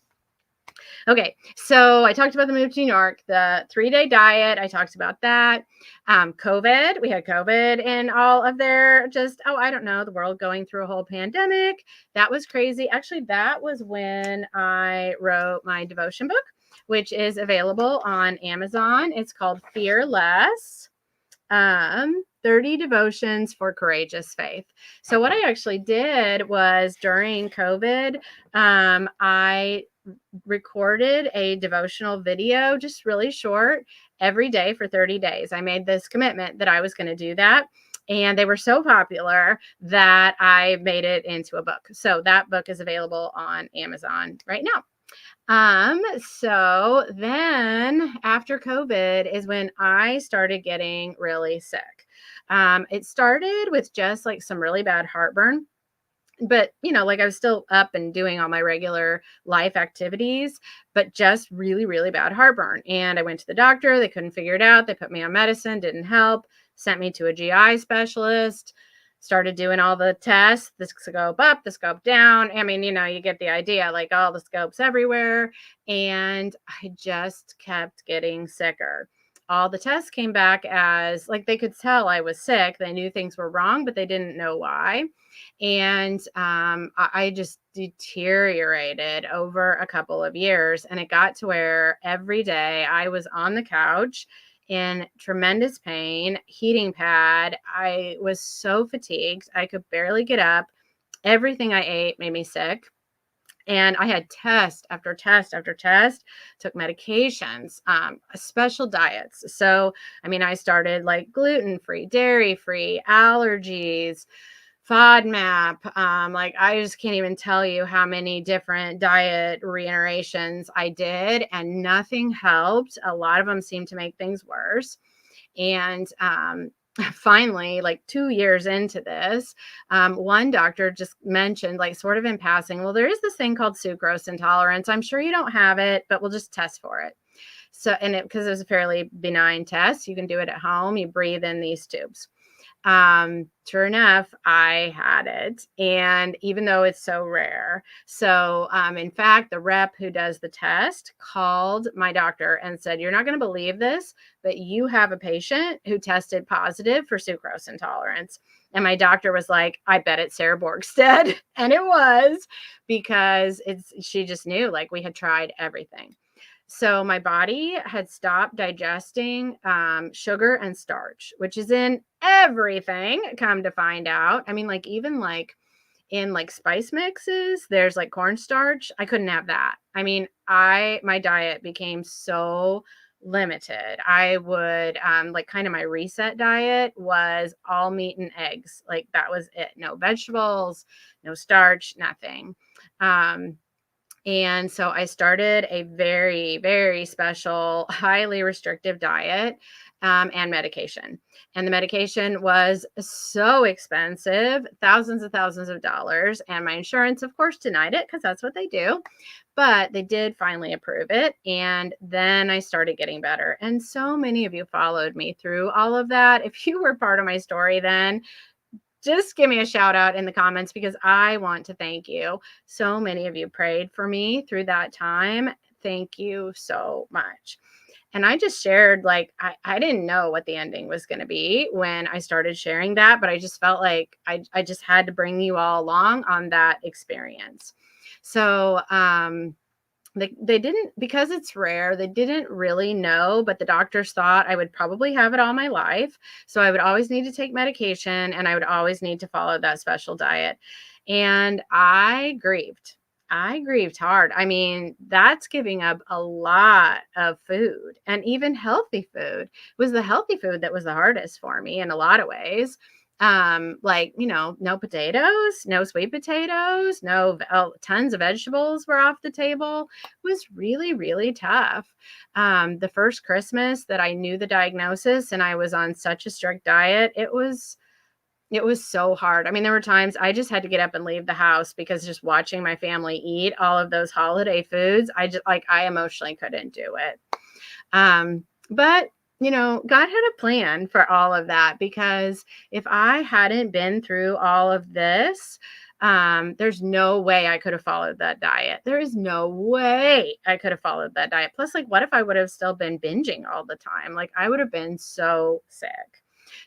Okay, so I talked about the move to New York, the 3-day diet. I talked about that. COVID, we had COVID and all of their the world going through a whole pandemic. That was crazy. Actually, that was when I wrote my devotion book, which is available on Amazon. It's called Fearless. 30 devotions for courageous faith. So what I actually did was, during COVID, I recorded a devotional video, just really short, every day for 30 days. I made this commitment that I was going to do that. And they were so popular that I made it into a book. So that book is available on Amazon right now. So then after COVID is when I started getting really sick. It started with just like some really bad heartburn, but I was still up and doing all my regular life activities, but just really, really bad heartburn. And I went to the doctor. They couldn't figure it out. They put me on medicine, didn't help, sent me to a GI specialist, started doing all the tests, the scope up, the scope down. I mean, you get the idea, like all the scopes everywhere. And I just kept getting sicker. All the tests came back as, like, they could tell I was sick. They knew things were wrong, but they didn't know why. And I just deteriorated over a couple of years. And it got to where every day I was on the couch in tremendous pain, heating pad. I was so fatigued. I could barely get up. Everything I ate made me sick. And I had test after test after test, took medications, special diets. So, I mean, I started like gluten-free, dairy-free, allergies, FODMAP. Like, I just can't even tell you how many different diet reiterations I did, and nothing helped. A lot of them seemed to make things worse. And finally, like 2 years into this, one doctor just mentioned, like, sort of in passing, well, there is this thing called sucrose intolerance. I'm sure you don't have it, but we'll just test for it. So, because it was a fairly benign test, you can do it at home. You breathe in these tubes. Sure enough, I had it. And even though it's so rare. So, in fact, the rep who does the test called my doctor and said, "You're not going to believe this, but you have a patient who tested positive for sucrose intolerance." And my doctor was like, "I bet it's Sarah Borgstead." And it was, because she just knew, like, we had tried everything. So my body had stopped digesting sugar and starch, which is in everything, come to find out. I mean, like, even like in like spice mixes, there's like cornstarch. I couldn't have that. I mean, my diet became so limited. I would like kind of my reset diet was all meat and eggs. Like that was it. No vegetables, no starch, nothing. Um and so I started a very, very special, highly restrictive diet and medication. And the medication was so expensive, thousands of dollars. And my insurance, of course, denied it because that's what they do. But they did finally approve it. And then I started getting better. And so many of you followed me through all of that. If you were part of my story then, just give me a shout out in the comments because I want to thank you. So many of you prayed for me through that time. Thank you so much. And I just shared, like, I didn't know what the ending was going to be when I started sharing that, but I just felt like I just had to bring you all along on that experience. So, they didn't, because it's rare, they didn't really know, but the doctors thought I would probably have it all my life. So I would always need to take medication and I would always need to follow that special diet. And I grieved. I grieved hard. I mean, that's giving up a lot of food, and even healthy food. It was the healthy food that was the hardest for me in a lot of ways. Like, no potatoes, no sweet potatoes, no tons of vegetables were off the table. It was really, really tough. The first Christmas that I knew the diagnosis and I was on such a strict diet, it was so hard. I mean, there were times I just had to get up and leave the house because just watching my family eat all of those holiday foods, I emotionally couldn't do it. But God had a plan for all of that, because if I hadn't been through all of this, there's no way I could have followed that diet. There is no way I could have followed that diet. Plus, like, what if I would have still been binging all the time? Like, I would have been so sick.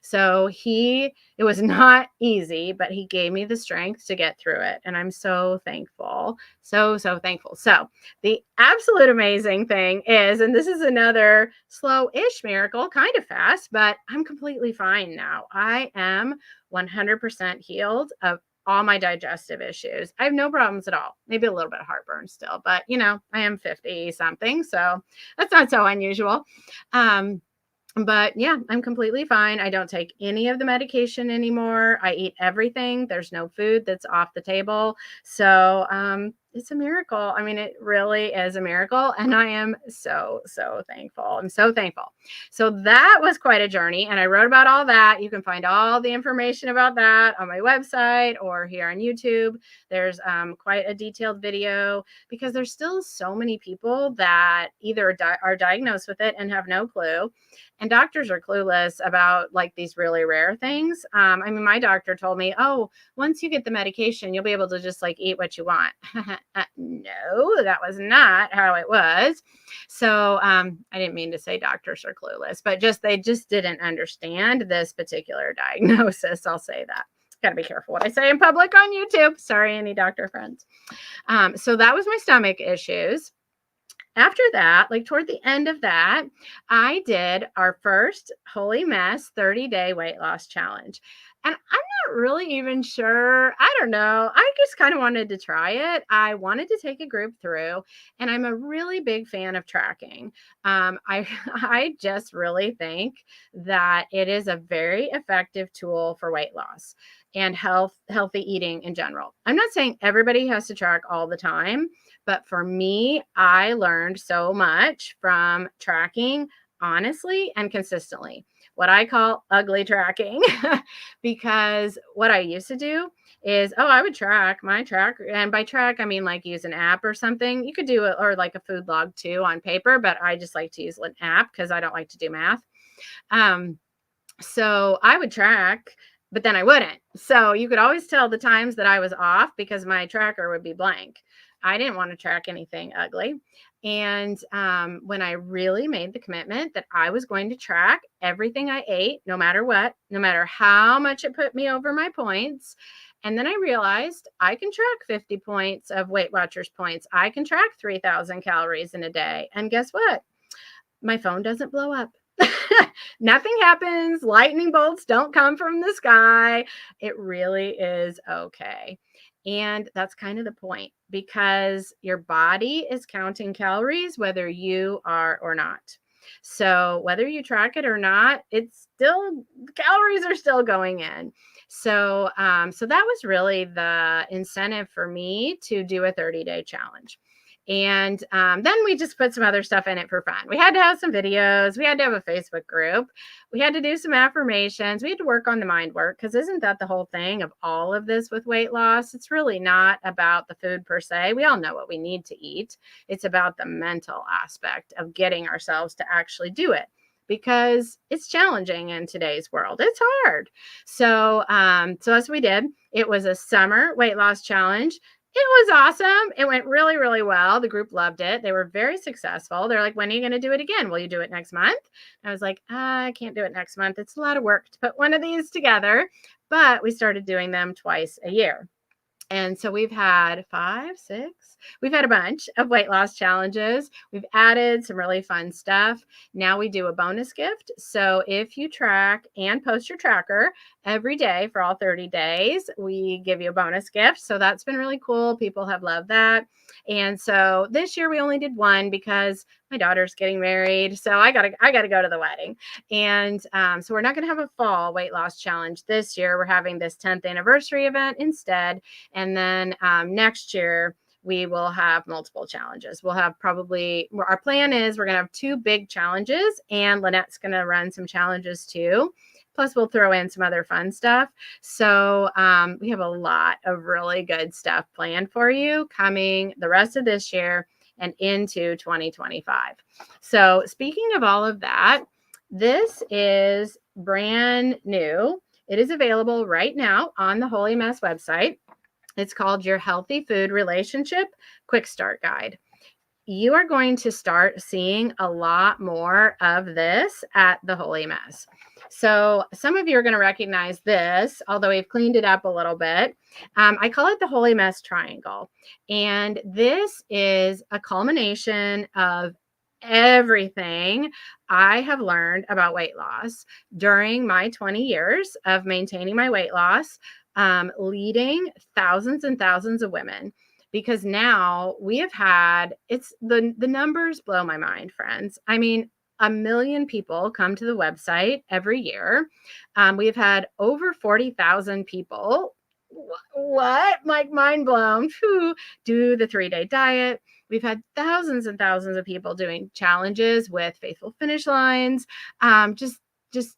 So it was not easy, but he gave me the strength to get through it. And I'm so thankful. So, so thankful. So the absolute amazing thing is, and this is another slow-ish miracle, kind of fast, but I'm completely fine now. I am 100% healed of all my digestive issues. I have no problems at all. Maybe a little bit of heartburn still, but I am 50 something, so that's not so unusual. But yeah, I'm completely fine. I don't take any of the medication anymore. I eat everything. There's no food that's off the table. So it's a miracle. I mean, it really is a miracle. And I am so, so thankful. I'm so thankful. So that was quite a journey. And I wrote about all that. You can find all the information about that on my website or here on YouTube. There's quite a detailed video, because there's still so many people that either are diagnosed with it and have no clue. And doctors are clueless about like these really rare things. I mean, my doctor told me, oh, once you get the medication, you'll be able to just like eat what you want. No, that was not how it was. So I didn't mean to say doctors are clueless, but they just didn't understand this particular diagnosis. I'll say that. Got to be careful what I say in public on YouTube. Sorry, any doctor friends. So that was my stomach issues. After that, like toward the end of that, I did our first Holy Mess 30-day weight loss challenge. And I'm not really even sure. I don't know. I just kind of wanted to try it. I wanted to take a group through, and I'm a really big fan of tracking. I I just really think that it is a very effective tool for weight loss and healthy eating in general. I'm not saying everybody has to track all the time, but for me, I learned so much from tracking honestly and consistently, what I call ugly tracking. Because what I used to do is, I would track my track. And by track, I mean like use an app or something. You could do it, or like a food log too on paper, but I just like to use an app because I don't like to do math. So I would track, but then I wouldn't. So you could always tell the times that I was off because my tracker would be blank. I didn't want to track anything ugly. And when I really made the commitment that I was going to track everything I ate, no matter what, no matter how much it put me over my points, and then I realized I can track 50 points of Weight Watchers points. I can track 3,000 calories in a day. And guess what? My phone doesn't blow up. Nothing happens. Lightning bolts don't come from the sky. It really is okay. And that's kind of the point, because your body is counting calories whether you are or not. So whether you track it or not, it's still, calories are still going in. So that was really the incentive for me to do a 30-day challenge. And then we just put some other stuff in it for fun. We had to have some videos. We had to have a Facebook group. We had to do some affirmations. We had to work on the mind work, because isn't that the whole thing of all of this with weight loss? It's really not about the food per se. We all know what we need to eat. It's about the mental aspect of getting ourselves to actually do it, because it's challenging in today's world. It's hard. So as we did, it was a summer weight loss challenge. It was awesome. It went really, really well. The group loved it. They were very successful. They're like, when are you going to do it again? Will you do it next month? I was like, I can't do it next month. It's a lot of work to put one of these together. But we started doing them twice a year. And so we've had 5, 6, we've had a bunch of weight loss challenges. We've added some really fun stuff. Now we do a bonus gift. So if you track and post your tracker every day for all 30 days, we give you a bonus gift. So that's been really cool. People have loved that. And so this year we only did one because my daughter's getting married. So I gotta go to the wedding. And so we're not gonna have a fall weight loss challenge this year. We're having this 10th anniversary event instead. And then next year, we will have multiple challenges. We'll have probably, our plan is we're going to have 2 big challenges, and Lynette's going to run some challenges too. Plus, we'll throw in some other fun stuff. So we have a lot of really good stuff planned for you coming the rest of this year and into 2025. So speaking of all of that, this is brand new. It is available right now on the Holy Mess website. It's called Your Healthy Food Relationship Quick Start Guide. You are going to start seeing a lot more of this at the Holy Mess. So some of you are going to recognize this, although we've cleaned it up a little bit. I call it the Holy Mess Triangle. And this is a culmination of everything I have learned about weight loss during my 20 years of maintaining my weight loss, leading thousands and thousands of women. Because now we have had, it's the numbers blow my mind, friends. I mean, 1 million people come to the website every year. We have had over 40,000 people. What? Like, mind blown. Who do the 3-day diet? We've had thousands and thousands of people doing challenges with faithful finish lines. Just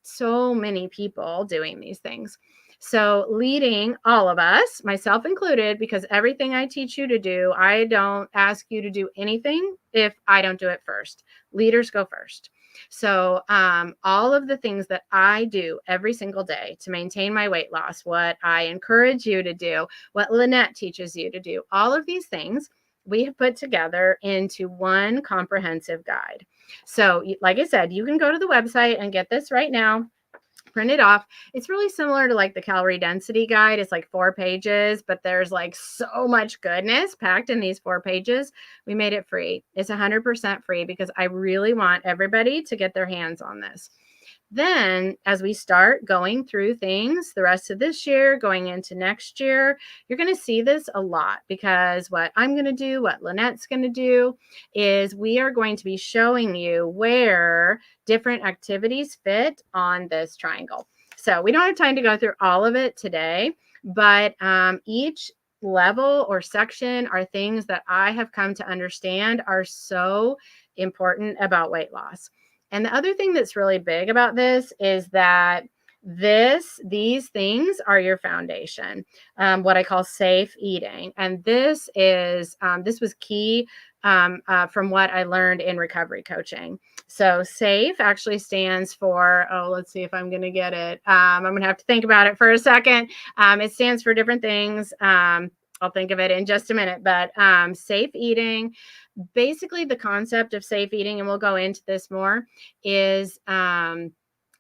so many people doing these things. So leading all of us, myself included, because everything I teach you to do, I don't ask you to do anything if I don't do it first. Leaders go first. So all of the things that I do every single day to maintain my weight loss, what I encourage you to do, what Lynette teaches you to do, all of these things we have put together into one comprehensive guide. So like I said, you can go to the website and get this right now. Print it off. It's really similar to like the calorie density guide. It's like 4 pages, but there's like so much goodness packed in these 4 pages. We made it free. It's 100% free because I really want everybody to get their hands on this. Then as we start going through things the rest of this year, going into next year, you're going to see this a lot, because what I'm going to do, what Lynette's going to do, is we are going to be showing you where different activities fit on this triangle. So we don't have time to go through all of it today, but each level or section are things that I have come to understand are so important about weight loss. And the other thing that's really big about this is that these things are your foundation, what I call safe eating. And this was key from what I learned in recovery coaching. So SAFE actually stands for, let's see if I'm going to get it. I'm going to have to think about it for a second. It stands for different things. I'll think of it in just a minute, but safe eating. Basically, the concept of safe eating, and we'll go into this more, is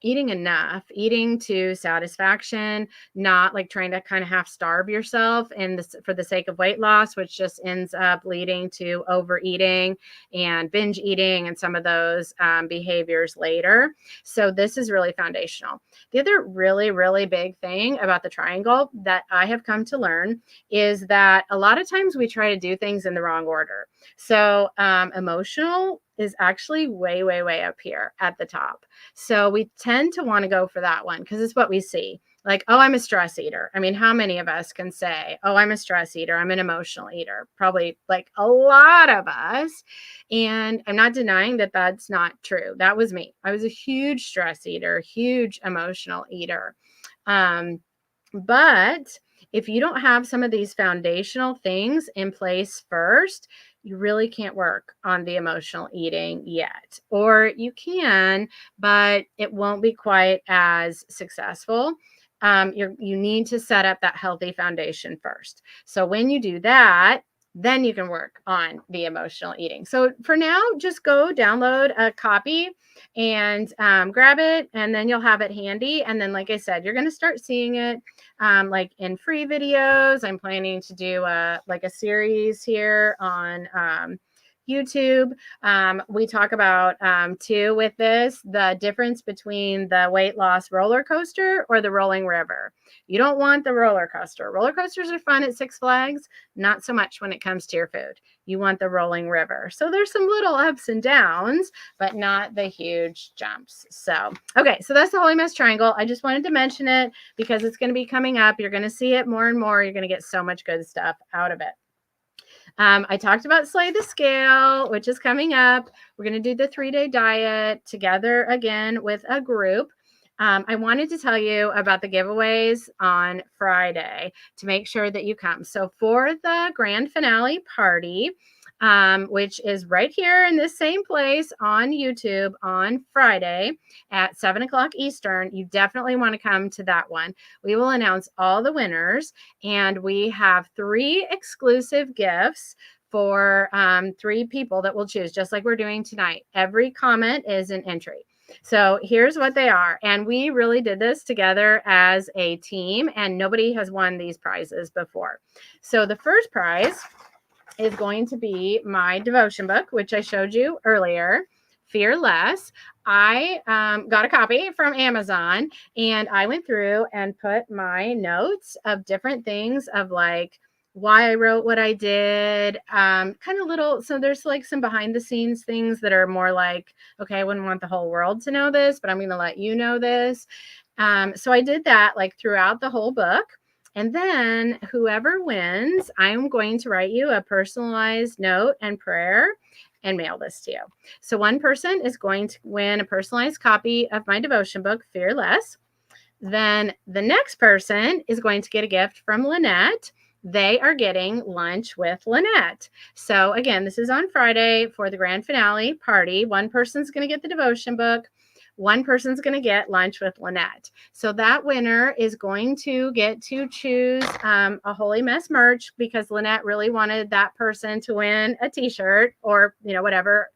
eating enough, eating to satisfaction, not like trying to kind of half starve yourself and this for the sake of weight loss, which just ends up leading to overeating and binge eating and some of those behaviors later. So this is really foundational. The other really, really big thing about the triangle that I have come to learn is that a lot of times we try to do things in the wrong order. So emotional is actually way, way, way up here at the top. So we tend to want to go for that one because it's what we see. Like, oh, I'm a stress eater. I mean, how many of us can say, oh, I'm a stress eater, I'm an emotional eater? Probably like a lot of us. And I'm not denying that that's not true. That was me. I was a huge stress eater, huge emotional eater. But if you don't have some of these foundational things in place first, you really can't work on the emotional eating yet. Or you can, but it won't be quite as successful. You need to set up that healthy foundation first. So when you do that, then you can work on the emotional eating. So for now, just go download a copy and grab it, and then you'll have it handy. And then, like I said, you're going to start seeing it like in free videos. I'm planning to do a series here on YouTube. We talk about too with this, the difference between the weight loss roller coaster or the rolling river. You don't want the roller coaster. Roller coasters are fun at Six Flags, not so much when it comes to your food. You want the rolling river. So there's some little ups and downs, but not the huge jumps. So, okay, so that's the Holy Mess Triangle. I just wanted to mention it because it's going to be coming up. You're going to see it more and more. You're going to get so much good stuff out of it. I talked about Slay the Scale, which is coming up. We're going to do the 3-day diet together again with a group. I wanted to tell you about the giveaways on Friday to make sure that you come. So for the grand finale party, which is right here in this same place on YouTube on Friday at 7 o'clock Eastern, you definitely want to come to that one. We will announce all the winners, and we have 3 exclusive gifts for 3 people that we'll choose, just like we're doing tonight. Every comment is an entry. So here's what they are. And we really did this together as a team, and nobody has won these prizes before. So the first prize is going to be my devotion book, which I showed you earlier, Fear Less. I got a copy from Amazon, and I went through and put my notes of different things of like why I wrote what I did, kind of little. So there's like some behind the scenes things that are more like, okay, I wouldn't want the whole world to know this, but I'm going to let you know this. So I did that like throughout the whole book. And then whoever wins, I'm going to write you a personalized note and prayer and mail this to you. So one person is going to win a personalized copy of my devotion book, Fear Less. Then the next person is going to get a gift from Lynette. They are getting lunch with Lynette. So again, this is on Friday for the grand finale party. One person's going to get the devotion book. One person's going to get lunch with Lynette. So that winner is going to get to choose a Holy Mess merch because Lynette really wanted that person to win a t-shirt or, whatever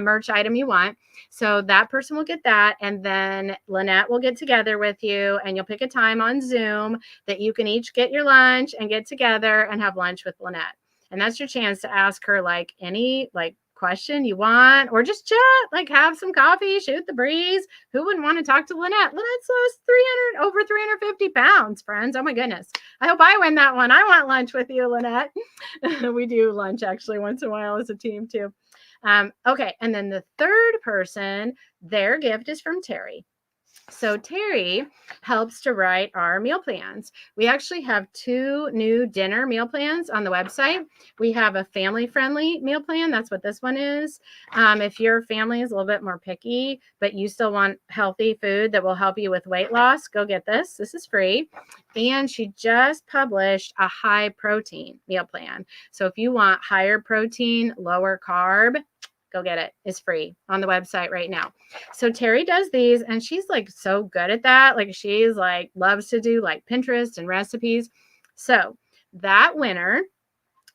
merch item you want. So that person will get that. And then Lynette will get together with you and you'll pick a time on Zoom that you can each get your lunch and get together and have lunch with Lynette. And that's your chance to ask her like any question you want, or just chat, like have some coffee, shoot the breeze. Who wouldn't want to talk to Lynette? Lynette's lost over 350 pounds, friends. Oh my goodness. I hope I win that one. I want lunch with you, Lynette. We do lunch actually once in a while as a team too. Okay. And then the third person, their gift is from Terry. So Terry helps to write our meal plans. We actually have 2 new dinner meal plans on the website. We have a family-friendly meal plan. That's what this one is. If your family is a little bit more picky, but you still want healthy food that will help you with weight loss, go get this. This is free. And she just published a high protein meal plan. So if you want higher protein, lower carb, go get it. It's free on the website right now. So Terry does these and she's like so good at that. Like she's like loves to do like Pinterest and recipes. So that winner,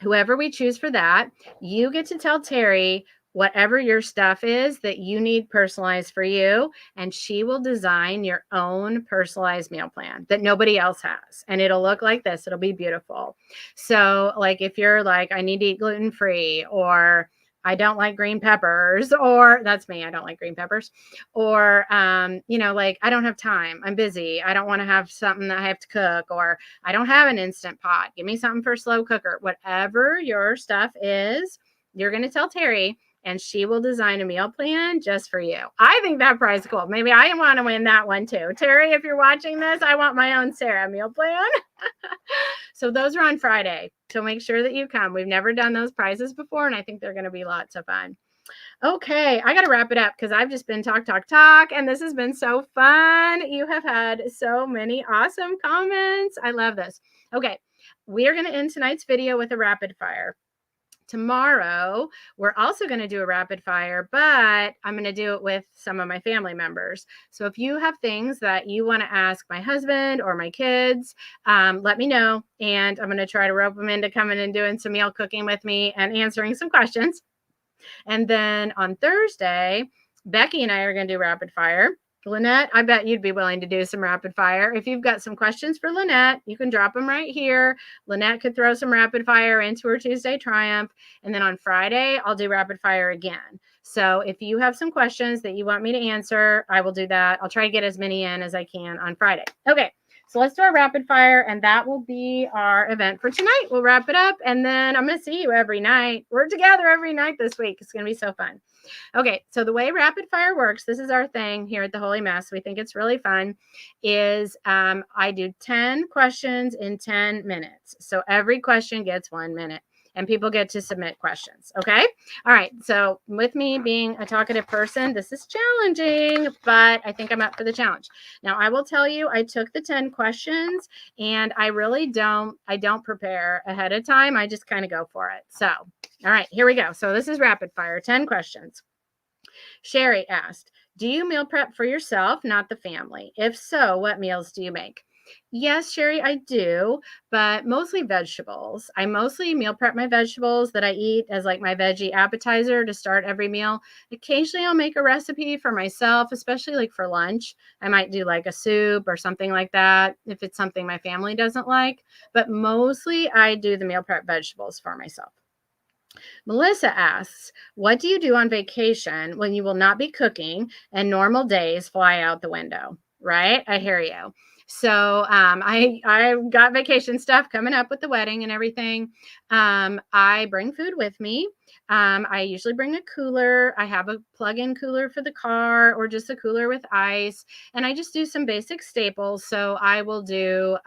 whoever we choose for that, you get to tell Terry whatever your stuff is that you need personalized for you, and she will design your own personalized meal plan that nobody else has. And it'll look like this. It'll be beautiful. So like if you're like, I need to eat gluten-free, or I don't like green peppers, or that's me, I don't like green peppers, or like I don't have time, I'm busy, I don't want to have something that I have to cook, or I don't have an instant pot, give me something for a slow cooker. Whatever your stuff is, you're going to tell Terry, and she will design a meal plan just for you. I think that prize is cool. Maybe I want to win that one too. Terry, if you're watching this, I want my own Sarah meal plan. So those are on Friday. So make sure that you come. We've never done those prizes before, and I think they're going to be lots of fun. Okay, I got to wrap it up because I've just been talk, and this has been so fun. You have had so many awesome comments. I love this. Okay, we are going to end tonight's video with a rapid fire. Tomorrow, we're also going to do a rapid fire, but I'm going to do it with some of my family members. So if you have things that you want to ask my husband or my kids, let me know. And I'm going to try to rope them into coming and doing some meal cooking with me and answering some questions. And then on Thursday, Becky and I are going to do rapid fire. Lynette, I bet you'd be willing to do some rapid fire. If you've got some questions for Lynette, you can drop them right here. Lynette could throw some rapid fire into her Tuesday Triumph. And then on Friday, I'll do rapid fire again. So if you have some questions that you want me to answer, I will do that. I'll try to get as many in as I can on Friday. Okay, so let's do our rapid fire, and that will be our event for tonight. We'll wrap it up, and then I'm going to see you every night. We're together every night this week. It's going to be so fun. Okay, so the way rapid fire works, this is our thing here at the Holy Mess. We think it's really fun, is I do 10 questions in 10 minutes. So every question gets 1 minute, and people get to submit questions, okay? All right, so with me being a talkative person, this is challenging, but I think I'm up for the challenge. Now, I will tell you, I took the 10 questions, and I really don't prepare ahead of time. I just kind of go for it. So, all right, here we go. So this is rapid fire, 10 questions. Sherry asked, do you meal prep for yourself, not the family? If so, what meals do you make? Yes, Sherry, I do, but mostly vegetables. I mostly meal prep my vegetables that I eat as like my veggie appetizer to start every meal. Occasionally I'll make a recipe for myself, especially like for lunch. I might do like a soup or something like that if it's something my family doesn't like, but mostly I do the meal prep vegetables for myself. Melissa asks, what do you do on vacation when you will not be cooking and normal days fly out the window? Right? I hear you. So I got vacation stuff coming up with the wedding and everything. I bring food with me. I usually bring a cooler. I have a plug-in cooler for the car or just a cooler with ice. And I just do some basic staples. So I will do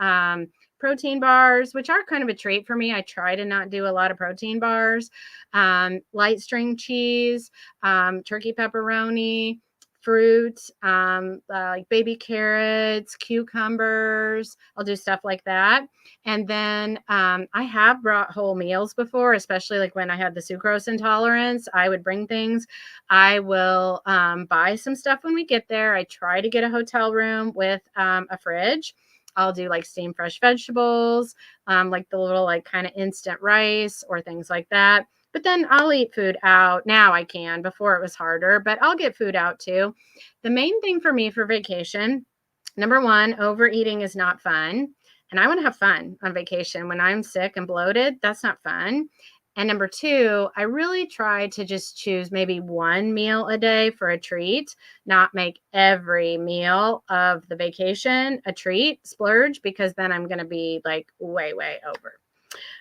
protein bars, which are kind of a treat for me. I try to not do a lot of protein bars. Light string cheese, turkey pepperoni, fruit, like baby carrots, cucumbers. I'll do stuff like that. And then I have brought whole meals before, especially like when I had the sucrose intolerance. I would bring things. I will buy some stuff when we get there. I try to get a hotel room with a fridge. I'll do like steamed fresh vegetables, like the little like kind of instant rice or things like that. But then I'll eat food out. Now I can. Before it was harder, but I'll get food out too. The main thing for me for vacation, number one, overeating is not fun. And I want to have fun on vacation. When I'm sick and bloated, that's not fun. And number two, I really try to just choose maybe one meal a day for a treat, not make every meal of the vacation a treat, splurge, because then I'm going to be like way, way over.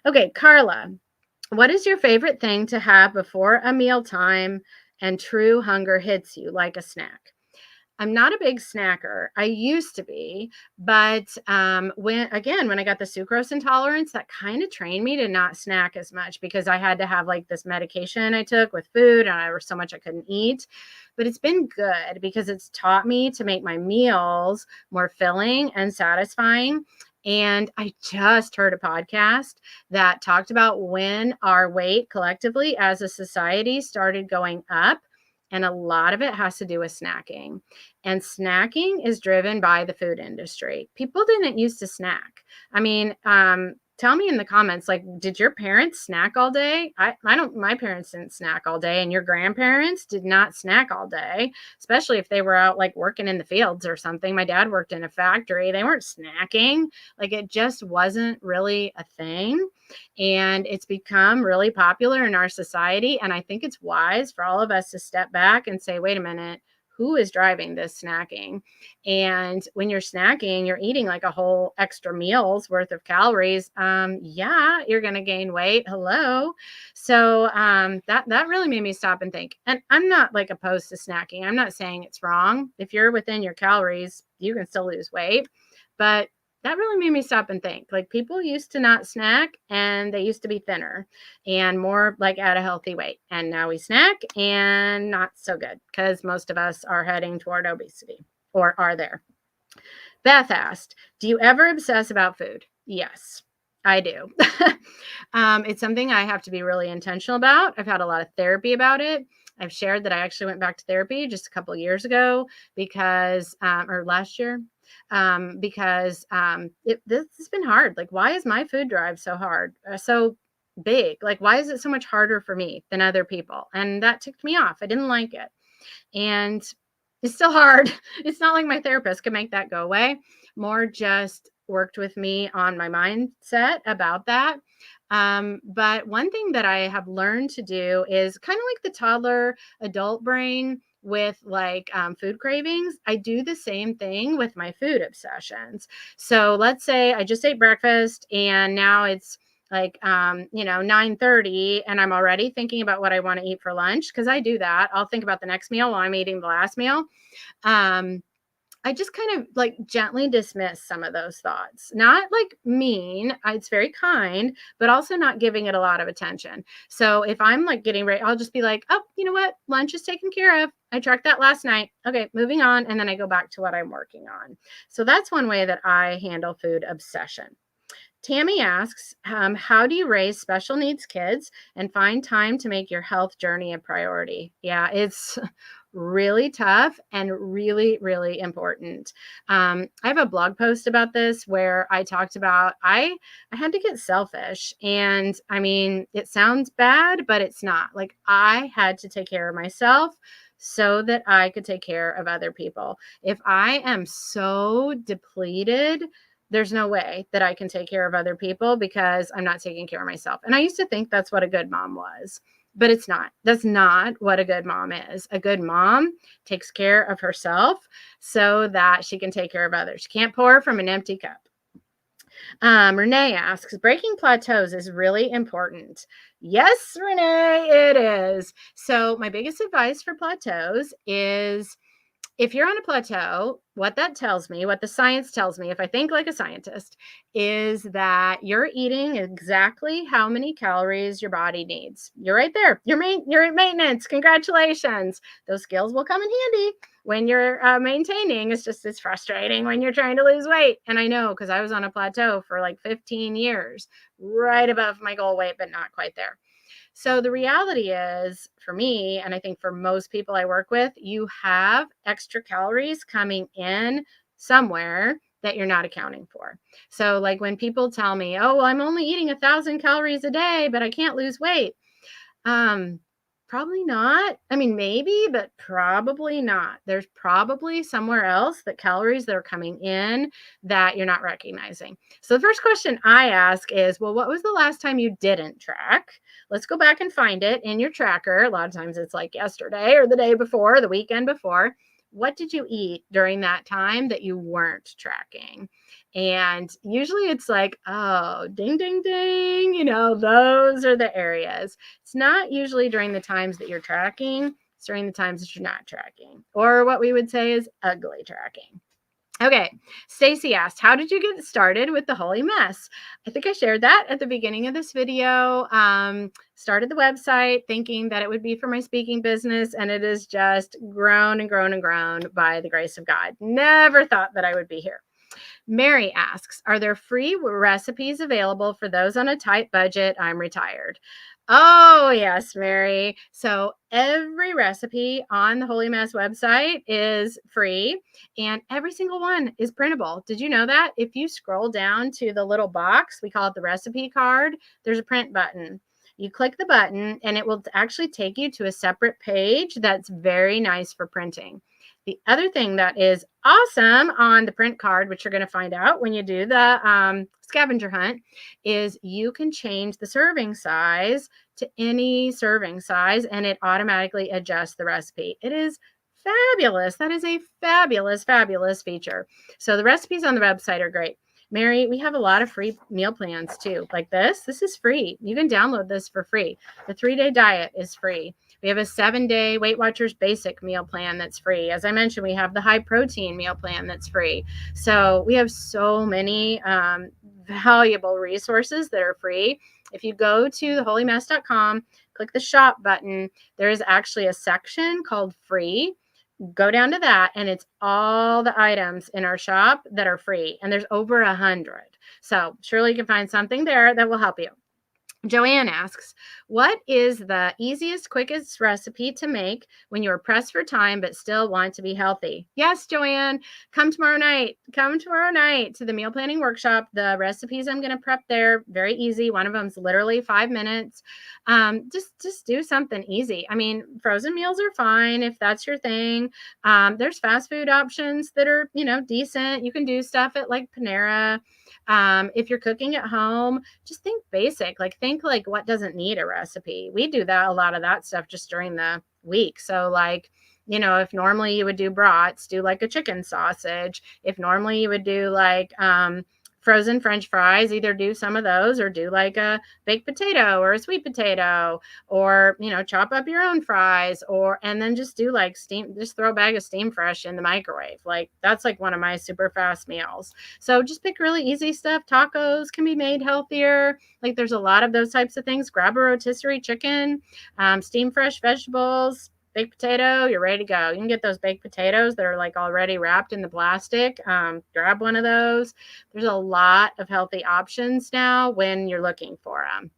Okay, Carla, what is your favorite thing to have before a mealtime and true hunger hits you like a snack? I'm not a big snacker. I used to be, but when I got the sucrose intolerance, that kind of trained me to not snack as much because I had to have like this medication I took with food and there was so much I couldn't eat. But it's been good because it's taught me to make my meals more filling and satisfying. And I just heard a podcast that talked about when our weight collectively as a society started going up. And a lot of it has to do with snacking. And snacking is driven by the food industry. People didn't used to snack. I mean, tell me in the comments, like, did your parents snack all day? I don't, my parents didn't snack all day, and your grandparents did not snack all day, especially if they were out like working in the fields or something. My dad worked in a factory. They weren't snacking. Like, it just wasn't really a thing. And it's become really popular in our society. And I think it's wise for all of us to step back and say, wait a minute, who is driving this snacking? And when you're snacking, you're eating like a whole extra meal's worth of calories. Yeah, you're going to gain weight. Hello. So that really made me stop and think. And I'm not like opposed to snacking. I'm not saying it's wrong. If you're within your calories, you can still lose weight. But that really made me stop and think. Like, people used to not snack and they used to be thinner and more like at a healthy weight. And now we snack and not so good, because most of us are heading toward obesity or are there. Beth asked, do you ever obsess about food? Yes, I do. It's something I have to be really intentional about. I've had a lot of therapy about it. I've shared that I actually went back to therapy just a couple of years ago because, or last year, because this has been hard. Like, why is my food drive so hard, so big? Like, why is it so much harder for me than other people? And that ticked me off. I didn't like it. And it's still hard. It's not like my therapist could make that go away. More just worked with me on my mindset about that. But one thing that I have learned to do is kind of like the toddler adult brain with like food cravings. I do the same thing with my food obsessions. So let's say I just ate breakfast and now it's like 9:30 and I'm already thinking about what I want to eat for lunch, because I do that. I'll think about the next meal while I'm eating the last meal. I just kind of like gently dismiss some of those thoughts. Not like mean, it's very kind, but also not giving it a lot of attention. So if I'm like getting ready, I'll just be like, oh, you know what? Lunch is taken care of. I tracked that last night. Okay, moving on. And then I go back to what I'm working on. So that's one way that I handle food obsession. Tammy asks, how do you raise special needs kids and find time to make your health journey a priority? Yeah, it's really tough and really, really important. I have a blog post about this where I talked about I had to get selfish. And I mean, it sounds bad, but it's not. Like, I had to take care of myself so that I could take care of other people. If I am so depleted, there's no way that I can take care of other people because I'm not taking care of myself. And I used to think that's what a good mom was, but it's not. That's not what a good mom is. A good mom takes care of herself so that she can take care of others. She can't pour from an empty cup. Renee asks, breaking plateaus is really important. Yes, Renee, it is. So my biggest advice for plateaus is, if you're on a plateau, what that tells me, what the science tells me, if I think like a scientist, is that you're eating exactly how many calories your body needs. You're right there. You're at maintenance. Congratulations. Those skills will come in handy when you're maintaining. It's frustrating when you're trying to lose weight. And I know, because I was on a plateau for like 15 years, right above my goal weight, but not quite there. So the reality is, for me, and I think for most people I work with, you have extra calories coming in somewhere that you're not accounting for. So like when people tell me, oh, well, I'm only eating 1,000 calories a day, but I can't lose weight. Probably not. I mean, maybe, but probably not. There's probably somewhere else that calories that are coming in that you're not recognizing. So the first question I ask is, well, what was the last time you didn't track? Let's go back and find it in your tracker. A lot of times it's like yesterday or the day before, the weekend before. What did you eat during that time that you weren't tracking? And usually it's like, oh, ding, ding, ding, those are the areas. It's not usually during the times that you're tracking. It's during the times that you're not tracking, or what we would say is ugly tracking. Okay, Stacy asked, how did you get started with the holy mess? I think I shared that at the beginning of this video. Started the website thinking that it would be for my speaking business, and it has just grown and grown and grown by the grace of God. Never thought that I would be here. Mary asks, are there free recipes available for those on a tight budget? I'm retired. Oh, yes, Mary. So every recipe on the Holy Mess website is free and every single one is printable. Did you know that? If you scroll down to the little box, we call it the recipe card, there's a print button. You click the button and it will actually take you to a separate page that's very nice for printing. The other thing that is awesome on the print card, which you're going to find out when you do the scavenger hunt, is you can change the serving size to any serving size and it automatically adjusts the recipe. It is fabulous. That is a fabulous, fabulous feature. So the recipes on the website are great. Mary, we have a lot of free meal plans too. Like this. This is free. You can download this for free. The 3-day diet is free. We have a 7-day Weight Watchers basic meal plan that's free. As I mentioned, we have the high protein meal plan that's free. So we have so many valuable resources that are free. If you go to theholymess.com, click the shop button, there is actually a section called free. Go down to that, and it's all the items in our shop that are free. And there's over 100. So surely you can find something there that will help you. Joanne asks, what is the easiest, quickest recipe to make when you're pressed for time but still want to be healthy? Yes, Joanne, come tomorrow night. Come tomorrow night to the meal planning workshop. The recipes I'm going to prep there, very easy. One of them's literally 5 minutes. Just do something easy. I mean, frozen meals are fine if that's your thing. There's fast food options that are, decent. You can do stuff at like Panera. If you're cooking at home, just think basic. Think like what doesn't need a recipe. We do that, a lot of that stuff just during the week. So if normally you would do brats, do like a chicken sausage. If normally you would do like frozen French fries, either do some of those or do like a baked potato or a sweet potato, or chop up your own fries, and then just do like just throw a bag of steam fresh in the microwave. That's like one of my super fast meals. So just pick really easy stuff. Tacos can be made healthier. There's a lot of those types of things. Grab a rotisserie chicken, steam fresh vegetables, baked potato, you're ready to go. You can get those baked potatoes that are like already wrapped in the plastic. Grab one of those. There's a lot of healthy options now when you're looking for them.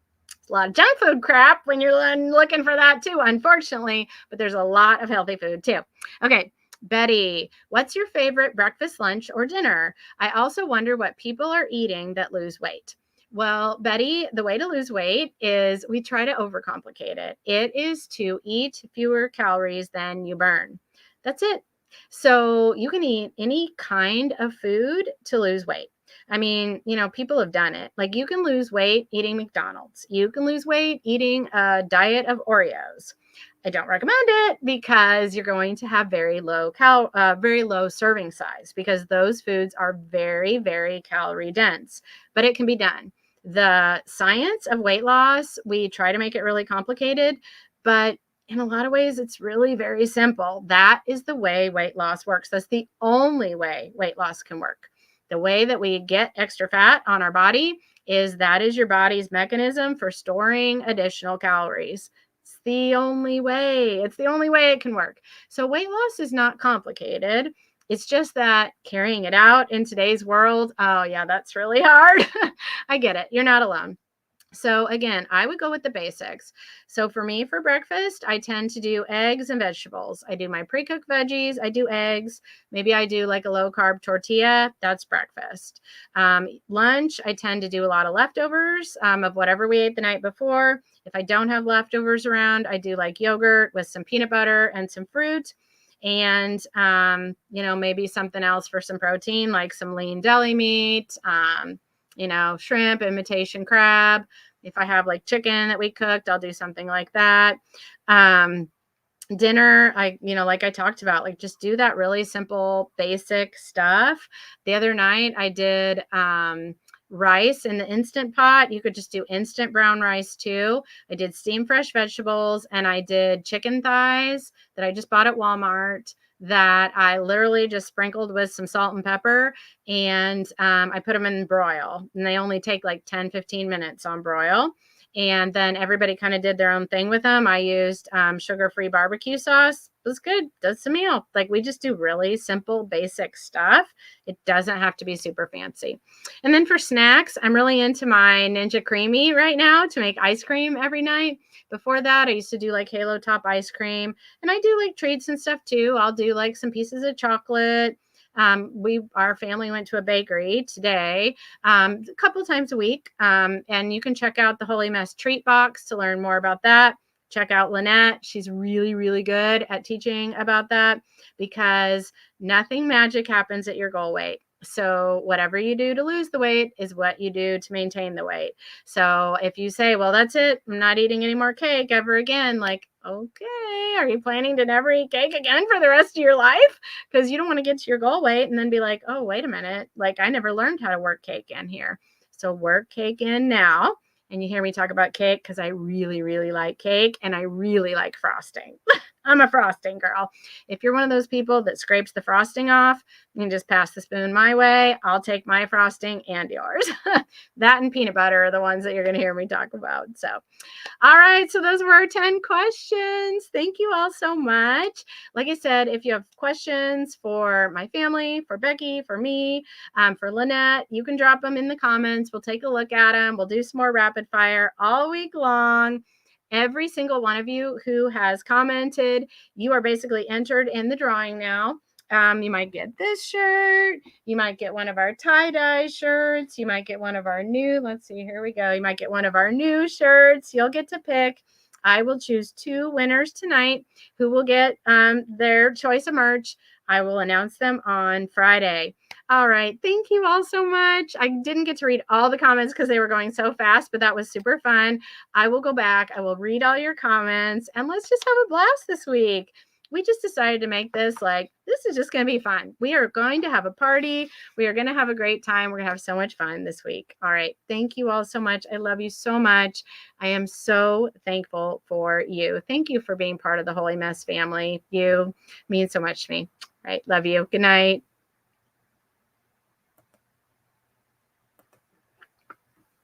A lot of junk food crap when you're looking for that too, unfortunately, but there's a lot of healthy food too. Okay. Betty, what's your favorite breakfast, lunch, or dinner? I also wonder what people are eating that lose weight. Well, Betty, the way to lose weight is we try to overcomplicate it. It is to eat fewer calories than you burn. That's it. So you can eat any kind of food to lose weight. I mean, people have done it. You can lose weight eating McDonald's. You can lose weight eating a diet of Oreos. I don't recommend it because you're going to have very low serving size, because those foods are very, very calorie dense, but it can be done. The science of weight loss, we try to make it really complicated, but in a lot of ways, it's really very simple. That is the way weight loss works. That's the only way weight loss can work. The way that we get extra fat on our body is that is your body's mechanism for storing additional calories. It's the only way. It's the only way it can work. So weight loss is not complicated. It's just that carrying it out in today's world, oh yeah, that's really hard. I get it. You're not alone. So again, I would go with the basics. So for me, for breakfast, I tend to do eggs and vegetables. I do my pre-cooked veggies. I do eggs. Maybe I do like a low carb tortilla. That's breakfast. Lunch, I tend to do a lot of leftovers of whatever we ate the night before. If I don't have leftovers around, I do like yogurt with some peanut butter and some fruit. And, maybe something else for some protein, like some lean deli meat, shrimp, imitation crab. If I have like chicken that we cooked, I'll do something like that. Dinner, like I talked about, just do that really simple, basic stuff. The other night I did rice in the Instant Pot. You could just do instant brown rice too. I did steam fresh vegetables, and I did chicken thighs that I just bought at Walmart that I literally just sprinkled with some salt and pepper, and I put them in broil, and they only take like 10-15 minutes on broil. And then everybody kind of did their own thing with them. I used sugar-free barbecue sauce. It was good. That's the meal. Like, we just do really simple, basic stuff. It doesn't have to be super fancy. And then for snacks, I'm really into my Ninja Creamy right now to make ice cream every night. Before that, I used to do like Halo Top ice cream, and I do like treats and stuff too. I'll do like some pieces of chocolate. Our family went to a bakery today, a couple times a week. And you can check out the Holy Mess treat box to learn more about that. Check out Lynette. She's really, really good at teaching about that, because nothing magic happens at your goal weight. So whatever you do to lose the weight is what you do to maintain the weight. So if you say, well, that's it, I'm not eating any more cake ever again, like, okay, are you planning to never eat cake again for the rest of your life? Because you don't want to get to your goal weight and then be like, oh, wait a minute, like, I never learned how to work cake in here. So work cake in now. And you hear me talk about cake because I really, really like cake, and I really like frosting. I'm a frosting girl. If you're one of those people that scrapes the frosting off, you can just pass the spoon my way. I'll take my frosting and yours. That and peanut butter are the ones that you're going to hear me talk about. So, all right. So those were our 10 questions. Thank you all so much. Like I said, if you have questions for my family, for Becky, for me, for Lynette, you can drop them in the comments. We'll take a look at them. We'll do some more rapid fire all week long. Every single one of you who has commented, you are basically entered in the drawing now. You might get this shirt. You might get one of our tie-dye shirts. You might get one of our new, let's see, here we go. You might get one of our new shirts. You'll get to pick. I will choose 2 winners tonight who will get their choice of merch. I will announce them on Friday. All right. Thank you all so much. I didn't get to read all the comments because they were going so fast, but that was super fun. I will go back. I will read all your comments, and let's just have a blast this week. We just decided to make this like, this is just going to be fun. We are going to have a party. We are going to have a great time. We're going to have so much fun this week. All right. Thank you all so much. I love you so much. I am so thankful for you. Thank you for being part of the Holy Mess family. You mean so much to me. All right. Love you. Good night.